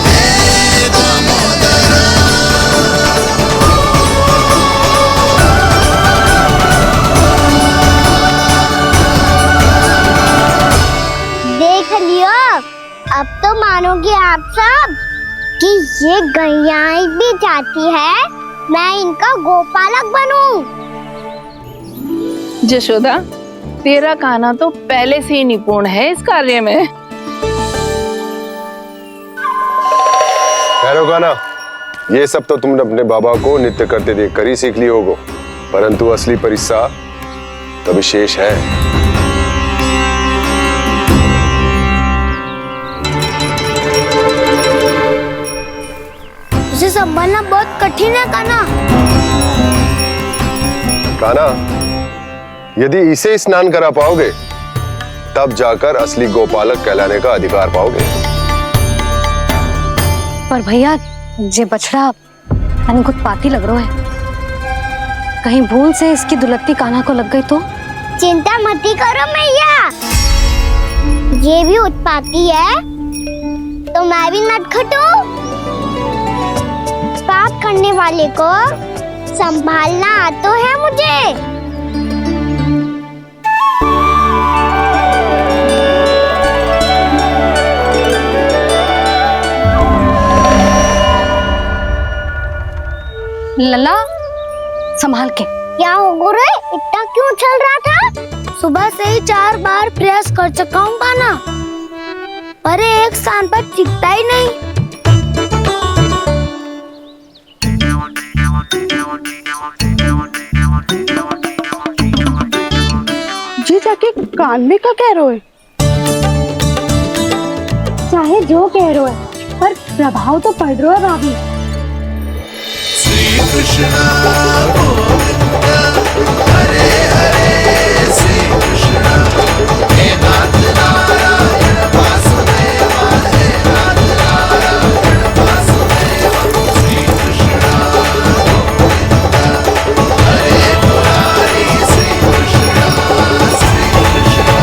हे दामोदर। देख लियो, अब तो मानोगे आप सब कि ये गैयाएं भी चाहती है मैं इनका गोपालक बनूं। जशोदा, तेरा कान्हा तो पहले से ही निपुण है इस कार्य में। खैर होगा ना, ये सब तो तुमने अपने बाबा को नित्य करते देखकर ही सीख ली होगो, परंतु असली परिस्सा तो विशेष है। उसे संभालना बहुत कठिन है कान्हा। कान्हा, यदि इसे स्नान करा पाओगे तब जाकर असली गोपालक कहलाने का अधिकार पाओगे। पर भैया, ये बछड़ा उत्पाती लग रहा है। कहीं भूल से इसकी दुलत्ती कान्हा को लग गई तो? चिंता मत करो मैया, ये भी उत्पाती है तो मैं भी नटखट हूँ। पाप करने वाले को संभालना आता है मुझे। लला, संभाल के। क्या हो गुरु, इतना क्यों चल रहा था? सुबह से ही 4 बार प्रयास कर चुका हूँ कान्हा, पर एक स्थान पर टिकता ही नहीं। जी जाके कान में क्या कह रहे हो? चाहे जो कह रहे हो, पर प्रभाव तो पड़ रहा है भाभी। श्री कृष्ण गोविंद हरे हरे श्री कृष्ण हे नाथ नारायण वासुदेव हे नाथ नारायण वासुदेव श्री कृष्ण गोविंद हरे मुरारी श्री कृष्ण श्री कृष्ण।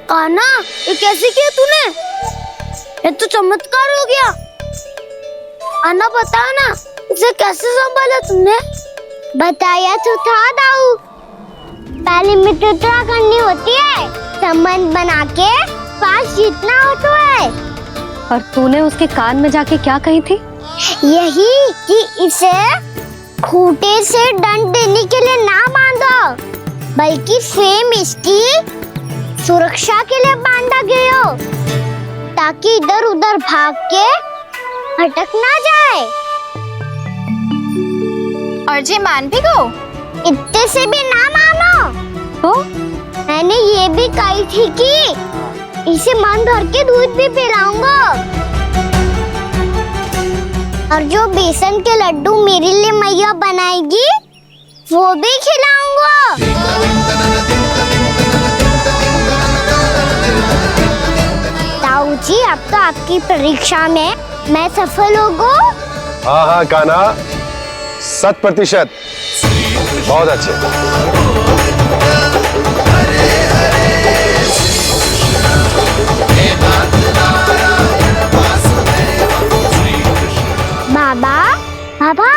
कान्हा, ये कैसे किया तूने? ये तो चमत्कार हो गया। कान्हा बता ना, इसे कैसे संभाला तुमने? बताया तो था दाऊ। पहले मित्रता करनी होती है, संबंध बना के पास जीतना होता है। और तूने उसके कान में जाके क्या कही थी? यही कि इसे खूंटे से दंड देने के लिए ना बांधो, बल्कि स्वयं इसकी सुरक्षा के लिए बांधा गया हो, ताकि इधर उधर भाग के भटक ना जाए। और जी मान भी गो? इतने से भी ना मानो। तो मैंने ये भी कही थी कि इसे मन भर के दूध भी पिलाऊंगा, और जो बेसन के लड्डू मेरे लिए मैया बनाएगी वो भी खिलाऊंगा। ताऊ जी, अब तो आपकी परीक्षा में मैं सफल होगा। हाँ हाँ कान्हा, 100%। बहुत अच्छे। बाबा, बाबा,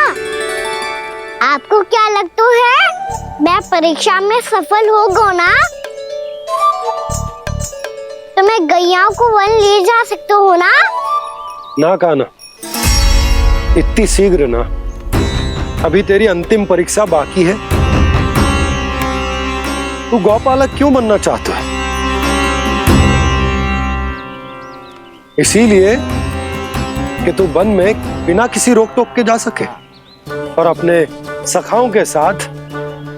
आपको क्या लगता है मैं परीक्षा में सफल होगा ना? तो मैं गैयाओं को वन ले जा सकता हूँ ना? ना कान्हा, इतनी शीघ्र ना। अभी तेरी अंतिम परीक्षा बाकी है। तू गौपालक क्यों बनना चाहता है? इसीलिए कि तू वन में बिना किसी रोक टोक के जा सके और अपने सखाओं के साथ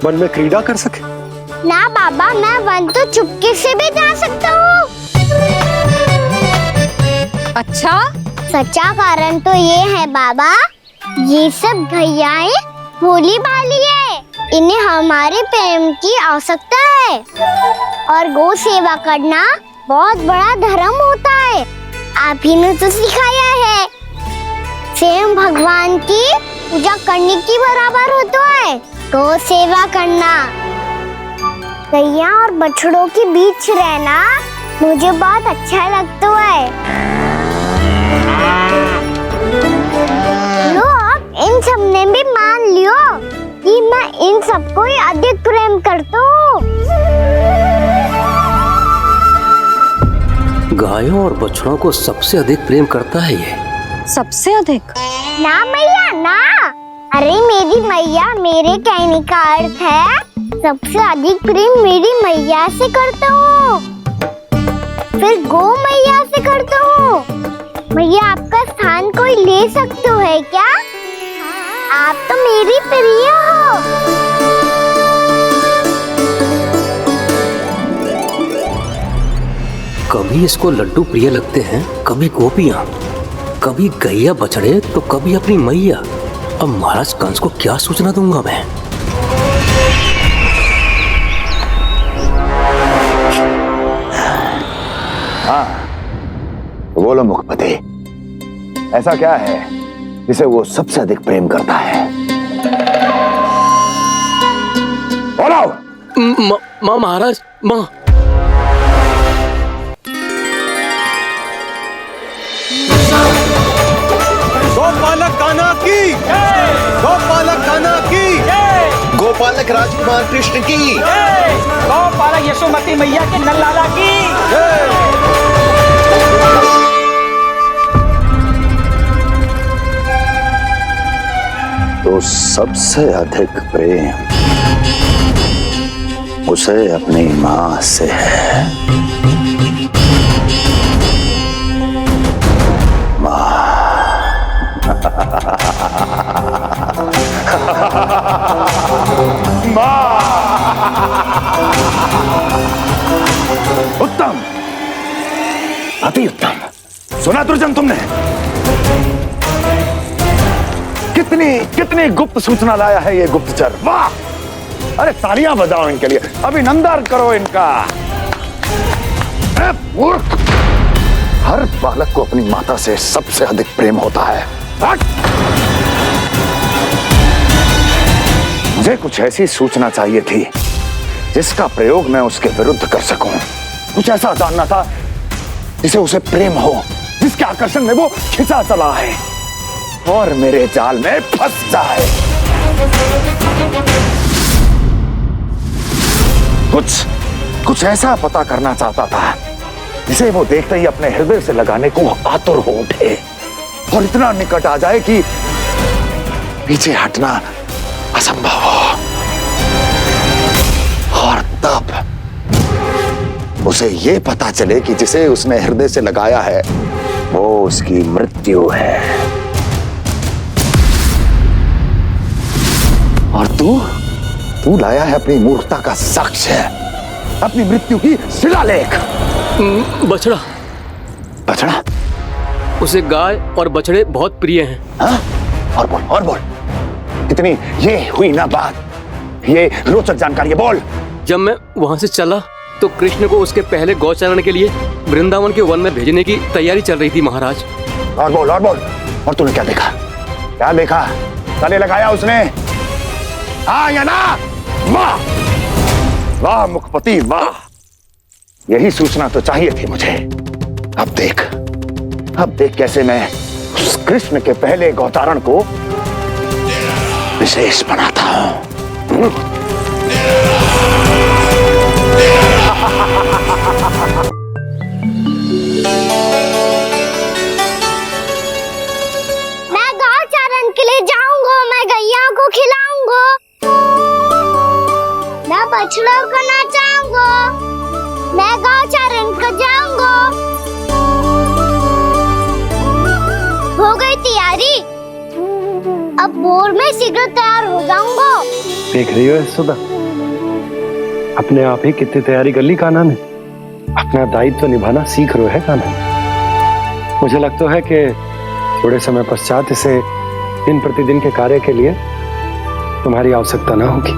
वन में क्रीड़ा कर सके। ना बाबा, मैं वन तो चुपके से भी जा सकता हूँ। अच्छा? सच्चा कारण तो ये है बाबा, ये सब गैयाएं भोली भाली है, इन्हें हमारे प्रेम की आवश्यकता है, और गौ सेवा करना बहुत बड़ा धर्म होता है। आप ही ने तो सिखाया है, स्वयं भगवान की पूजा करने की बराबर होता है गौ सेवा करना। गैया और बछड़ों के बीच रहना मुझे बहुत अच्छा लगता है। लो, आप इन सब ने भी मान लियो कि मैं इन सबको ही अधिक प्रेम करता हूँ। गायों और बछड़ों को सबसे अधिक प्रेम करता है ये। सबसे अधिक? ना मैया ना, अरे मेरी मैया, मेरे कहने का अर्थ है सबसे अधिक प्रेम मेरी मैया से करता हूँ, फिर गौ मैया से करता हूँ। मैया, आपका स्थान कोई ले सकते है क्या? आप तो मेरी प्रिय हो। कभी इसको लड्डू प्रिय लगते हैं, कभी गोपियां, कभी गैया बछड़े, तो कभी अपनी मैया। अब महाराज कंस को क्या सूचना दूंगा मैं? हाँ, बोलो मुखपति, ऐसा क्या है जिसे वो सबसे अधिक प्रेम करता है? बोलो। माँ महाराज, माँ। गोपालक कान्हा की, गोपालक कान्हा की, गोपालक राजकुमार कृष्ण की, गौपालक यशोमती मैया के नल्लाला की। तो सबसे अधिक प्रेम उसे अपनी मां से है। उत्तम, अति उत्तम। सुना दुर्जन तुमने? कितनी कितनी गुप्त सूचना लाया है ये गुप्तचर। वाह! अरे तालियां बजाओ इनके लिए, अभिनंदन करो इनका। मूर्ख! हर बालक को अपनी माता से सबसे अधिक प्रेम होता है। मुझे कुछ ऐसी सूचना चाहिए थी जिसका प्रयोग मैं उसके विरुद्ध कर सकूं। कुछ ऐसा जानना था जिसे उसे प्रेम हो, जिसके आकर्षण में वो खिंचा चला है और मेरे जाल में फंस जाए। कुछ ऐसा पता करना चाहता था जिसे वो देखते ही अपने हृदय से लगाने को आतुर हो उठे और इतना निकट आ जाए कि पीछे हटना असंभव हो। और तब उसे ये पता चले कि जिसे उसने हृदय से लगाया है वो उसकी मृत्यु है। और तू लाया है अपनी मूर्खता का साक्ष्य, अपनी मृत्यु की शिलालेख। बछड़ा। बछड़ा? उसे गाय और बछड़े बहुत प्रिय हैं। हाँ? और बोल। इतनी ये हुई ना बात, ये रोचक जानकारी बोल। जब मैं वहां से चला तो कृष्ण को उसके पहले गौचारण के लिए वृंदावन के वन में भेजने की तैयारी चल रही थी महाराज। और बोल। और तूने क्या देखा? गले लगाया उसने? हाँ या ना? वाह मुखपति वाह! यही सूचना तो चाहिए थी मुझे। अब देख कैसे मैं उस कृष्ण के पहले गौचारण को विशेष बनाता हूं। मैं गौचारण के लिए जाऊंगा, मैं गैया को खिलाऊंगा, मैं बछड़ों को नचाऊंगा, मैं गौचारण को जाऊंगा। हो गई तैयारी, अब भोर में शीघ्र तैयार हो जाऊंगा। देख रही हो यशोदा, अपने आप ही कितनी तैयारी कर ली कान्हा ने। अपना दायित्व निभाना सीख रहे है कान्हा। मुझे लगता है कि थोड़े समय पश्चात इसे दिन प्रतिदिन के कार्य के लिए तुम्हारी आवश्यकता ना होगी।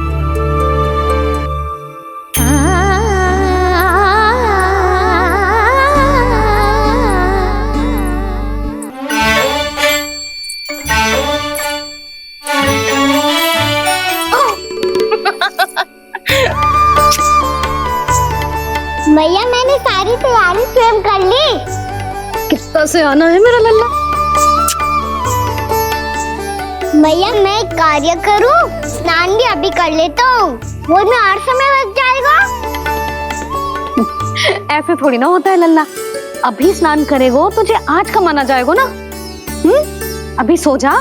भैया मैंने सारी तैयारी स्वयं कर ली। कितना से आना है मेरा लल्ला? भैया मैं एक कार्य करूं, स्नान भी अभी कर लेता हूँ, वो में और समय लग जाएगा। ऐसे थोड़ी ना होता है लल्ला, अभी स्नान करेगो तुझे आज कमाना जाएगो ना। अभी सो जा,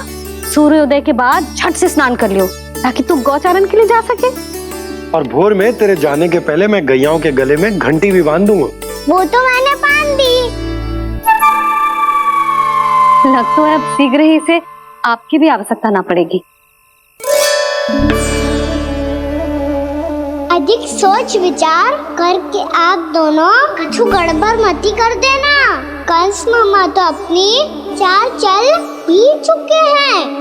सूर्योदय के बाद झट से स्नान कर लियो ताकि तू गौचारण के लिए जा सके। और भोर में तेरे जाने के पहले मैं गैयाओं के गले में घंटी भी बांध दूंगा। वो तो मैंने बांध दी। लग तो है अब शीघ्र ही इसे आपकी भी आवश्यकता ना पड़ेगी। अधिक सोच विचार करके आप दोनों कछु गड़बड़ मती कर देना। कंस मामा तो अपनी चाल चल भी चुके हैं।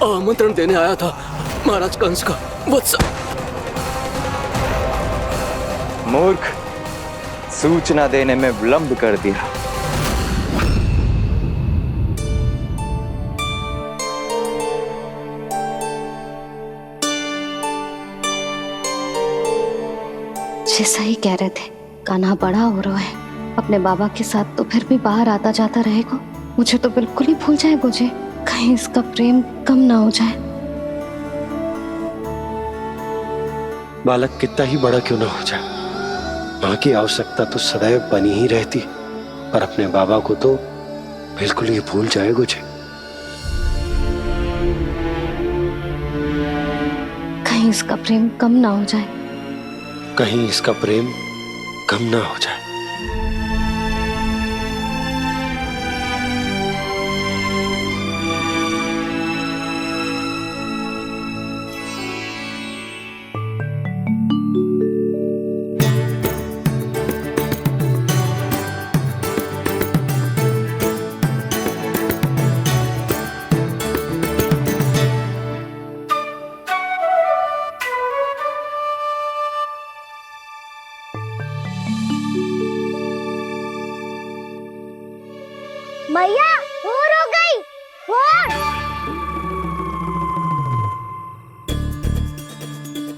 आमंत्रण देने आया था महाराज कंस का वत्स। मूर्ख, सूचना देने में विलंब कर दिया। जैसा ही कह रहे थे, कान्हा बड़ा हो रहा है, अपने बाबा के साथ तो फिर भी बाहर आता जाता रहेगा। मुझे तो बिल्कुल ही भूल जाएगा मुझे, कहीं इसका प्रेम कम ना हो जाए। बालक कितना ही बड़ा क्यों ना हो जाए, माँ की आवश्यकता तो सदैव बनी ही रहती, पर अपने बाबा को तो बिल्कुल ही भूल जाए मुझे। कहीं इसका प्रेम कम ना हो जाए, कहीं इसका प्रेम कम ना हो जाए। भैया भोर हो गई, भोर।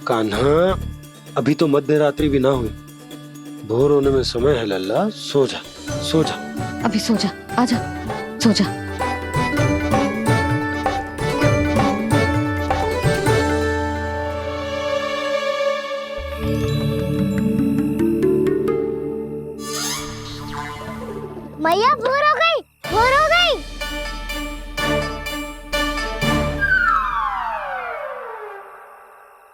कान्हा, अभी तो मध्य रात्रि भी ना हुई, भोर होने में समय है लल्ला। सो जा, सो जा। अभी सो जा, आजा, सो जा। भैया भोर हो गई, भोर हो गई।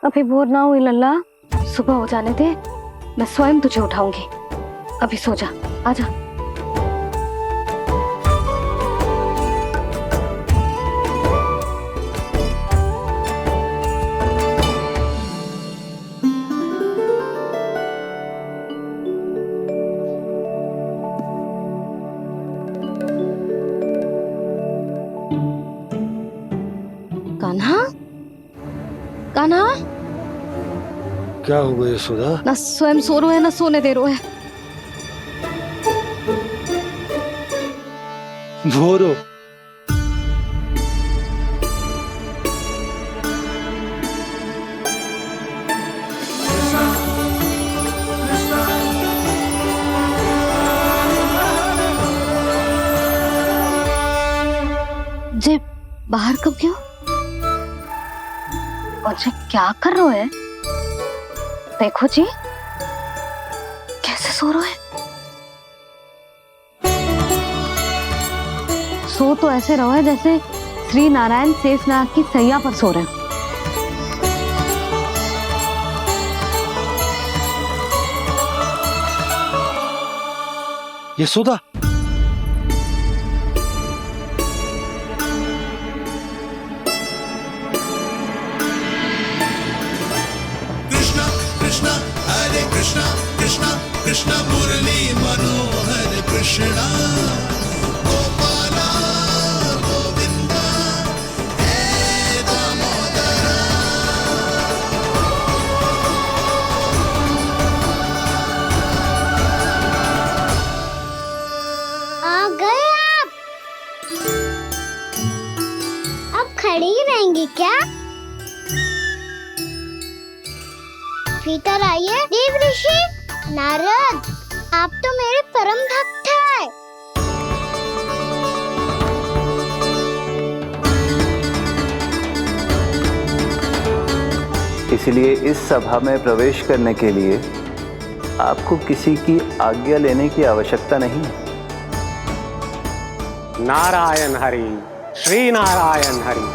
अभी भोर ना हुई लल्ला, सुबह हो जाने दे, मैं स्वयं तुझे उठाऊंगी। अभी सो जा, आजा। कान्हा, कान्हा, क्या हो गया यशोदा? ना स्वयं सो रहे है ना सोने दे रहे है। भोरो, जे बाहर कब क्यों? और जे क्या कर रहे है? देखो जी, कैसे सो रहे हैं। सो तो ऐसे रहो है जैसे श्री नारायण शेषनाग की सैया पर सो रहे हैं। यशोदा, कृष्णा कृष्णा हरे कृष्णा कृष्णा कृष्णा मुरली मनोहर कृष्णा गोपाला गोविंदा हे दामोदरा। आ गए आप। अब खड़ी ही रहेंगी क्या? भीतर आइए देव ऋषि। नारद, आप तो मेरे परम भक्त हैं। इसलिए इस सभा में प्रवेश करने के लिए आपको किसी की आज्ञा लेने की आवश्यकता नहीं है। नारायण हरि, श्री नारायण हरि।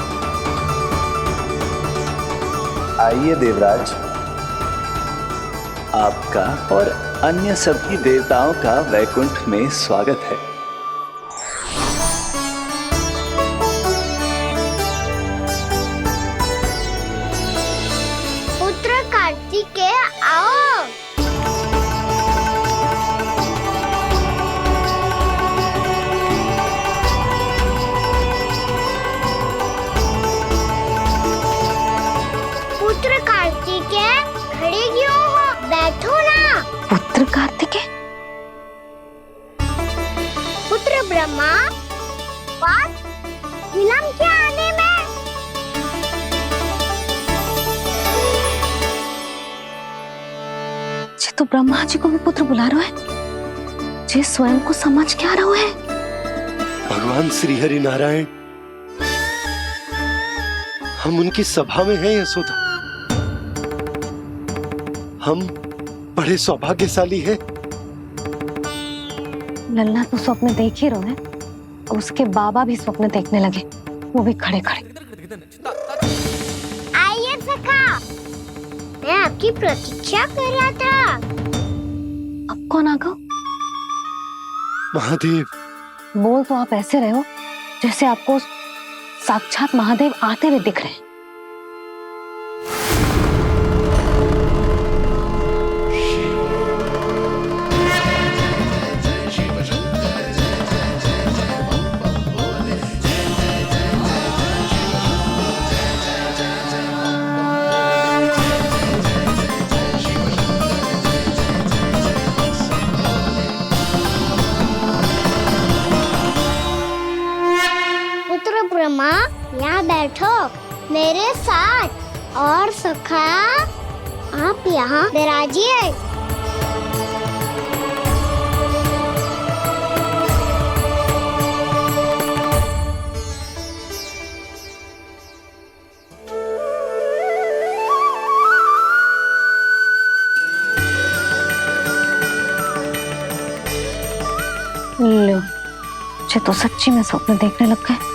आइए देवराज, आपका और अन्य सभी देवताओं का वैकुंठ में स्वागत है। पुत्र कार्तिकेय आओ। तो ब्रह्मा जी को भी पुत्र बुला रहा है, जे स्वयं को समझ क्या रहा है। भगवान श्री हरि नारायण, हम उनकी सभा में हैं यशोदा। हम बड़े सौभाग्यशाली हैं। लल्ला तो स्वप्न देख ही रहे हैं, उसके बाबा भी स्वप्न देखने लगे, वो भी खड़े खड़े। आइए सखा, मैं आपकी प्रतीक्षा कर रहा था। अब कौन आ गया? महादेव। बोल तो आप ऐसे रहे हो जैसे आपको साक्षात महादेव आते हुए दिख रहे हैं। ब्रह्मा, यहाँ बैठो मेरे साथ, और सखा आप यहाँ विराजिए। लो, मुझे तो सच्ची में स्वप्न देखने लग गए।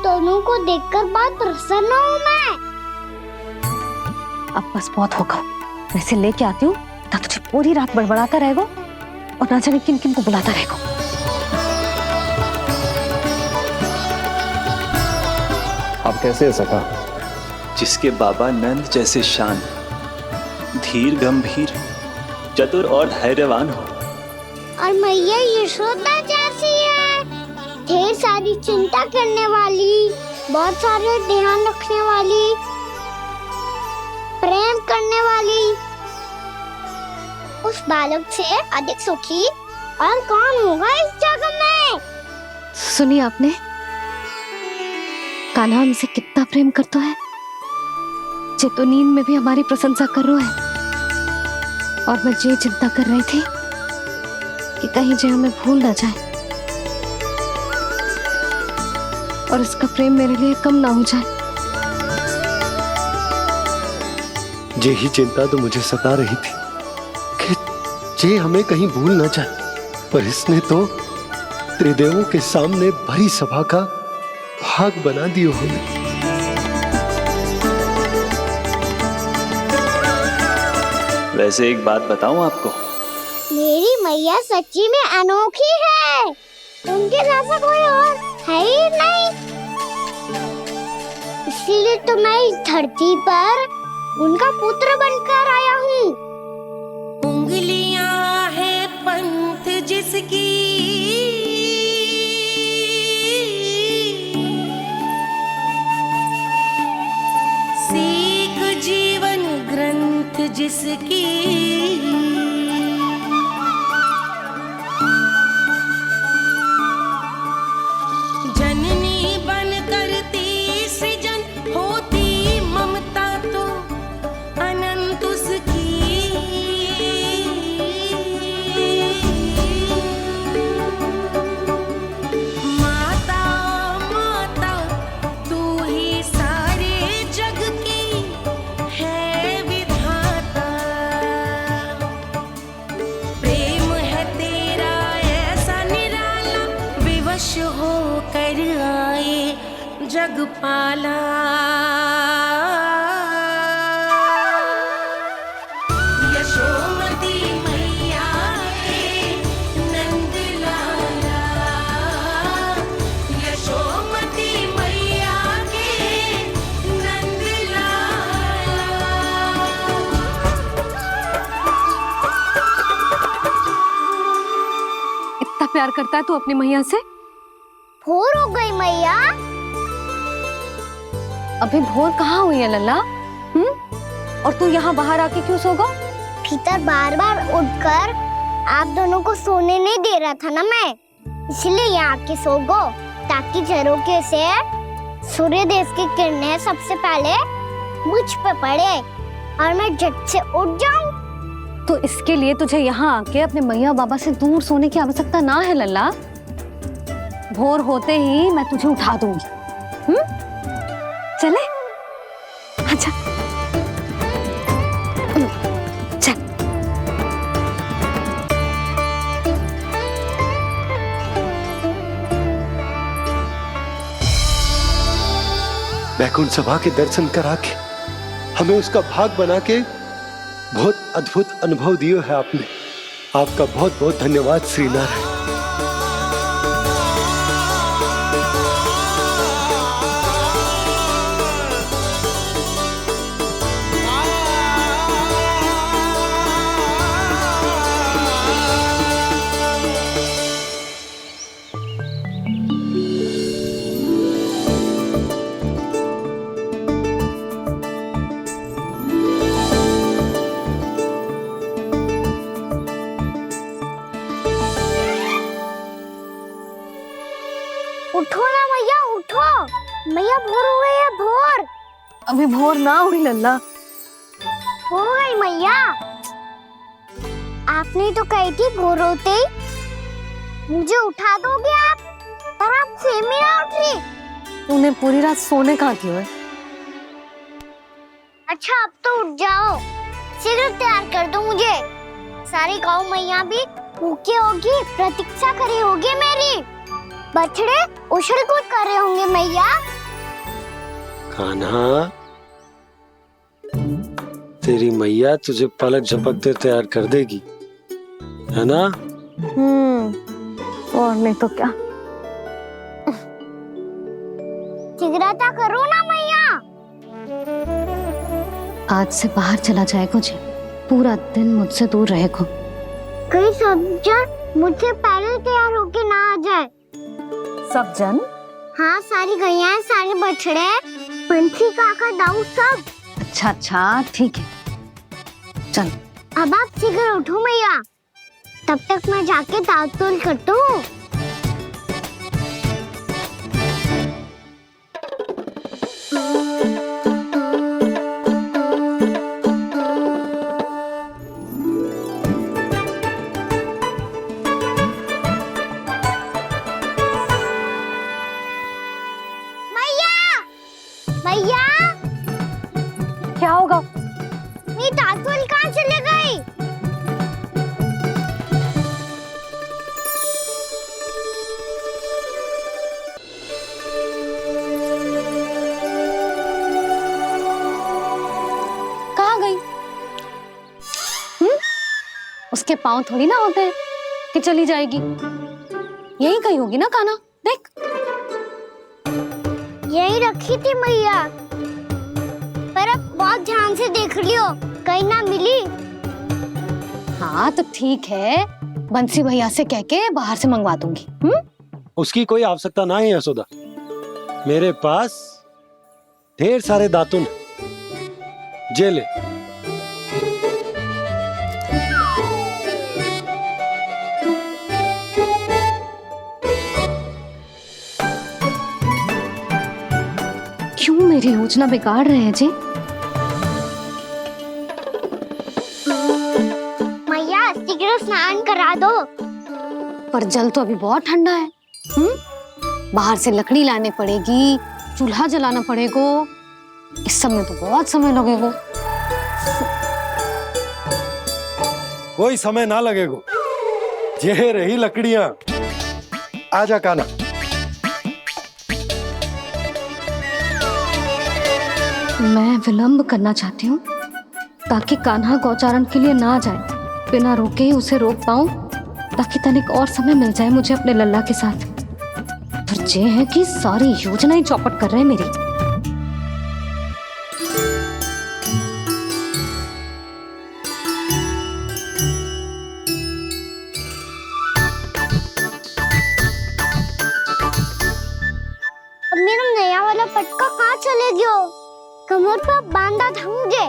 दोनों को देखकर बहुत प्रसन्न हूँ मैं। अब बस बहुत होगा, वैसे लेके आती हूँ ना, तुझे पूरी रात बड़बड़ाता रहेगा और ना जाने किन किन को बुलाता रहेगा। आप कैसे है सखा? जिसके बाबा नंद जैसे शांत, धीर गंभीर, चतुर और धैर्यवान हो, और मैया यशोदा जैसी है, ढेर सारी चिंता करने वाली, बहुत सारे ध्यान रखने वाली, प्रेम करने वाली। उस बालक से अधिक सुखी और कौन होगा इस जगत में? सुनिए आपने, कान्हा हमसे कितना प्रेम करता है, जे तो नींद में भी हमारी प्रशंसा कर रहा है। और मैं ये चिंता कर रही थी कि कहीं जे हमें भूल ना जाए और इसका प्रेम मेरे लिए कम ना हो जाए। यही चिंता तो मुझे सता रही थी कि जे हमें कहीं भूल ना जाए, पर इसने तो त्रिदेवों के सामने भरी सभा का भाग बना दियो हमें। वैसे एक बात बताऊं आपको, मेरी मैया सच्ची में अनोखी है, उनके जैसा कोई और है ही नहीं। इसीलिए तो मैं इस धरती पर उनका पुत्र बनकर आया हूँ। उंगलियां है पंथ जिसकी, सीख जीवन ग्रंथ जिसकी, जननी बन करती सृजन, होती ममता तो अनंत उसकी। माता माता तू ही सारे जग की है विधाता, प्रेम है तेरा ऐसा निराला, विवश हो कर आए जग पाला। यशोमती मैया के नंद लाला, यशोमती मैया के नंद लाला। इतना प्यार करता है तू अपनी मैया से? भोर हो गई मैया। अभी भोर कहाँ हुई है लल्ला? और तू यहाँ बाहर आके क्यों सो गया? भीतर बार बार उठकर आप दोनों को सोने नहीं दे रहा था ना मैं, इसलिए यहाँ आके सो गो, ताकि झरोखे से सूर्य देव की किरणें सबसे पहले मुझ पे पड़े और मैं झट से उठ जाऊं। तो इसके लिए तुझे यहाँ आके अपने मैया बाबा से दूर सोने की आवश्यकता ना है लल्ला। भोर होते ही मैं तुझे उठा दूंगी। चले? अच्छा चल। वैकुंठ सभा के दर्शन करा के हमें उसका भाग बना के बहुत अद्भुत अनुभव दियो है आपने। आपका बहुत बहुत धन्यवाद श्रीनारायण। उठो ना मैया, उठो। मैया भोर हो गई है, भोर। अभी भोर ना हुई लल्ला। हो गई मैया। आपने तो कही थी भोर होते ही मुझे उठा दोगे आप, पर आप सेम ही ना उठ रही। तूने पूरी रात सोने कहाँ की है? अच्छा अब तो उठ जाओ, शीघ्र तैयार कर दो मुझे। सारी गाँव मैया भी भूखी होगी, प्रतीक्षा करी होगी मेरी। बछड़े उछल कूद कर रहे होंगे मैया। कान्हा, तेरी मैया तुझे पलक झपकते तैयार कर देगी, है ना? और नहीं तो क्या। शीघ्रता करो ना मैया। आज से बाहर चला जाएगा जी, पूरा दिन मुझसे दूर रहेगा। कहीं सब जन मुझसे पहले तैयार होके ना आ जाए। सब जन? हाँ, सारी गैया, सारे बछड़े, पंछी, काका, दाऊ सब। अच्छा अच्छा ठीक है, चल। अब आप शीघ्र उठो मैया, तब तक मैं जाके ताल-तोल करता हूँ। क्या होगा? मेरी ताल-तोल कहाँ चले गई? कहाँ गई? उसके पाँव थोड़ी ना होते हैं कि चली जाएगी। यही कहीं होगी ना कान्हा, देख। यही रखी थी मैया, पर अब बहुत ध्यान से देख लियो, कहीं ना मिली। हाँ तो ठीक है, बंसी भैया से कह के बाहर से मंगवा दूंगी। उसकी कोई आवश्यकता ना है यशोदा, मेरे पास ढेर सारे दातुन, जे ले। क्यों मेरी योजना बिगाड़ रहे हैं जी? मैया शीघ्र स्नान करा दो। पर जल तो अभी बहुत ठंडा है। बाहर से लकड़ी लाने पड़ेगी, चूल्हा जलाना पड़ेगा। इस सब में तो बहुत समय लगेगा। कोई समय ना लगेगा, ये रही लकड़ियां। आजा कान्हा। मैं विलंब करना चाहती हूँ ताकि कान्हा गौचारण के लिए ना जाए। बिना रोके ही उसे रोक पाऊं, ताकि तनिक और समय मिल जाए मुझे अपने लल्ला के साथ। पर ये है कि सारी योजना ही चौपट कर रहे हैं मेरी। अब मेरा नया वाला पटका कहाँ चले गयो? कमर पर बांधा था मुझे।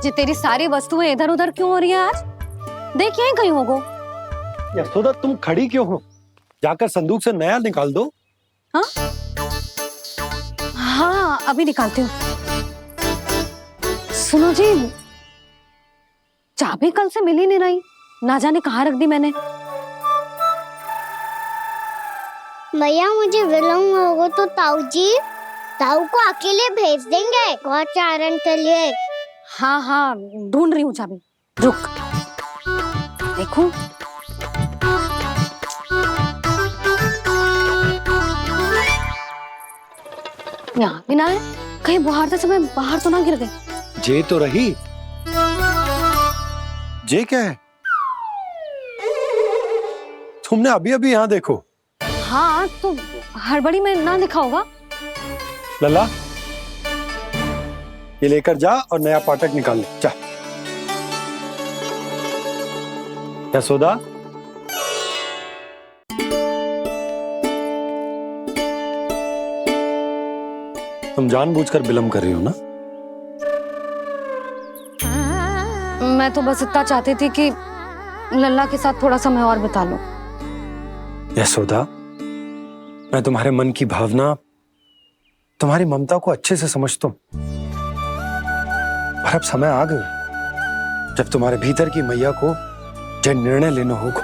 जी तेरी सारी वस्तुएं इधर उधर क्यों हो रही है आज? देखिए ही कहीं होगो। यशोदा तुम खड़ी क्यों हो? जाकर संदूक से नया निकाल दो। हाँ हाँ अभी निकालती हूँ। सुनो जी, चाबी कल से मिल ही नहीं रही, ना जाने कहाँ रख दी मैंने। भैया मुझे विलम्ब होगा तो ताऊ को अकेले भेज देंगे गौचारण के लिए। हाँ हाँ ढूंढ रही हूँ चाबी, रुक। देखूं। यहाँ भी ना है, कहीं बुहारते समय बाहर तो ना गिर गई। जे तो रही। जे क्या है? तुमने अभी अभी यहाँ देखो। हाँ तो हड़बड़ी में ना लिखा होगा। लला ये लेकर जा और नया पाठक निकाल ले जा। यशोदा तुम जानबूझकर विलम्ब कर रही हो ना? मैं तो बस इतना चाहती थी कि लल्ला के साथ थोड़ा समय और बिता लो। यशोदा मैं तुम्हारे मन की भावना, तुम्हारी ममता को अच्छे से समझता हूं, पर अब समय आ गया जब तुम्हारे भीतर की मैया को यह निर्णय लेना होगा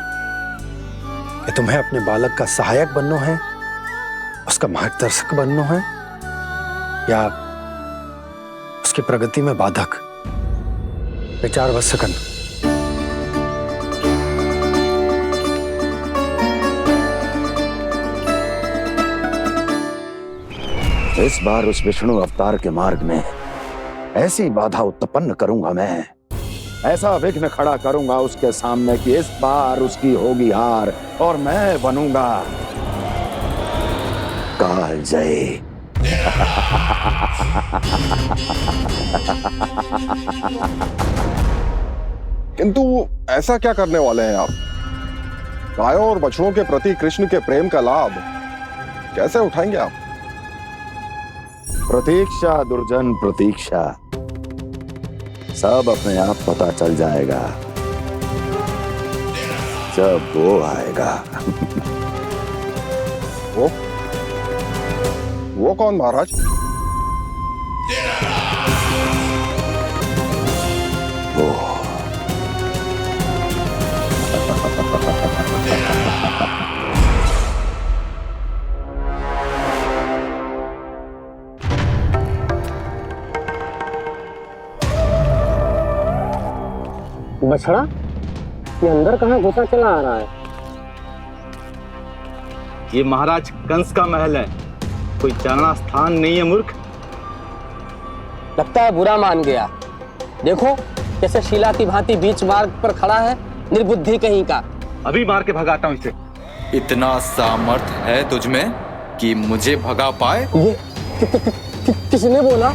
कि तुम्हें अपने बालक का सहायक बनना है, उसका मार्गदर्शक बनना है, या उसकी प्रगति में बाधक। विचार अवश्य करना। इस बार उस विष्णु अवतार के मार्ग में ऐसी बाधा उत्पन्न करूंगा मैं, ऐसा विघ्न खड़ा करूंगा उसके सामने कि इस बार उसकी होगी हार और मैं बनूंगा कालजयी। किंतु ऐसा क्या करने वाले हैं आप? गायों और बछड़ों के प्रति कृष्ण के प्रेम का लाभ कैसे उठाएंगे आप? प्रतीक्षा दुर्जन प्रतीक्षा, सब अपने आप पता चल जाएगा जब वो आएगा। वो कौन महाराज? वो बछड़ा ये अंदर कहाँ घुसा चला आ रहा है? ये महाराज कंस का महल है, कोई जाना स्थान नहीं है मूर्ख। लगता है बुरा मान गया। देखो कैसे शीला की भांति बीच मार्ग पर खड़ा है, निर्बुद्धि कहीं का। अभी मार के भगाता हूँ इसे। इतना सामर्थ है तुझमें कि मुझे भगा पाए? ये किसने बोला?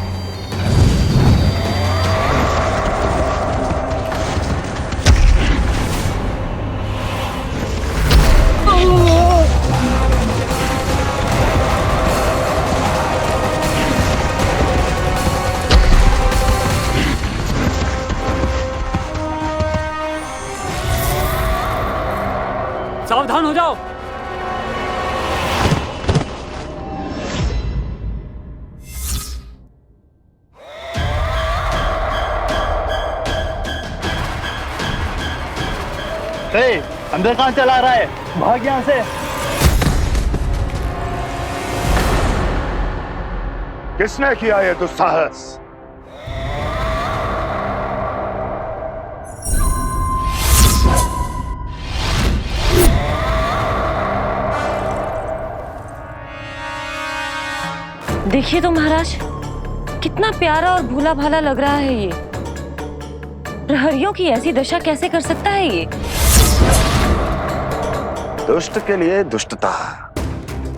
सावधान हो जाओ। अंदर कहाँ चला रहा है? भाग यहाँ से। किसने किया ये दुस्साहस? देखिए तो महाराज, कितना प्यारा और भोला भाला लग रहा है ये। प्रहरियों की ऐसी दशा कैसे कर सकता है ये? दुष्ट के लिए दुष्टता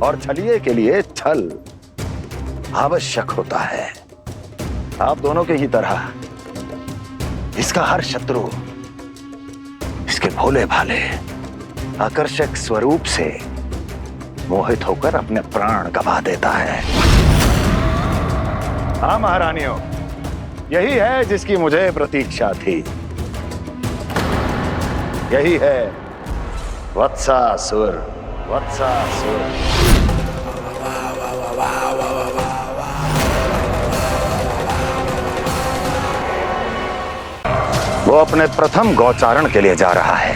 और छलिए के लिए छल आवश्यक होता है। आप दोनों के ही तरह इसका हर शत्रु इसके भोले भाले आकर्षक स्वरूप से मोहित होकर अपने प्राण गवा देता है। हाँ महारानियों, यही है जिसकी मुझे प्रतीक्षा थी। यही है वत्सासुर। वत्सासुर वो अपने प्रथम गौचारण के लिए जा रहा है।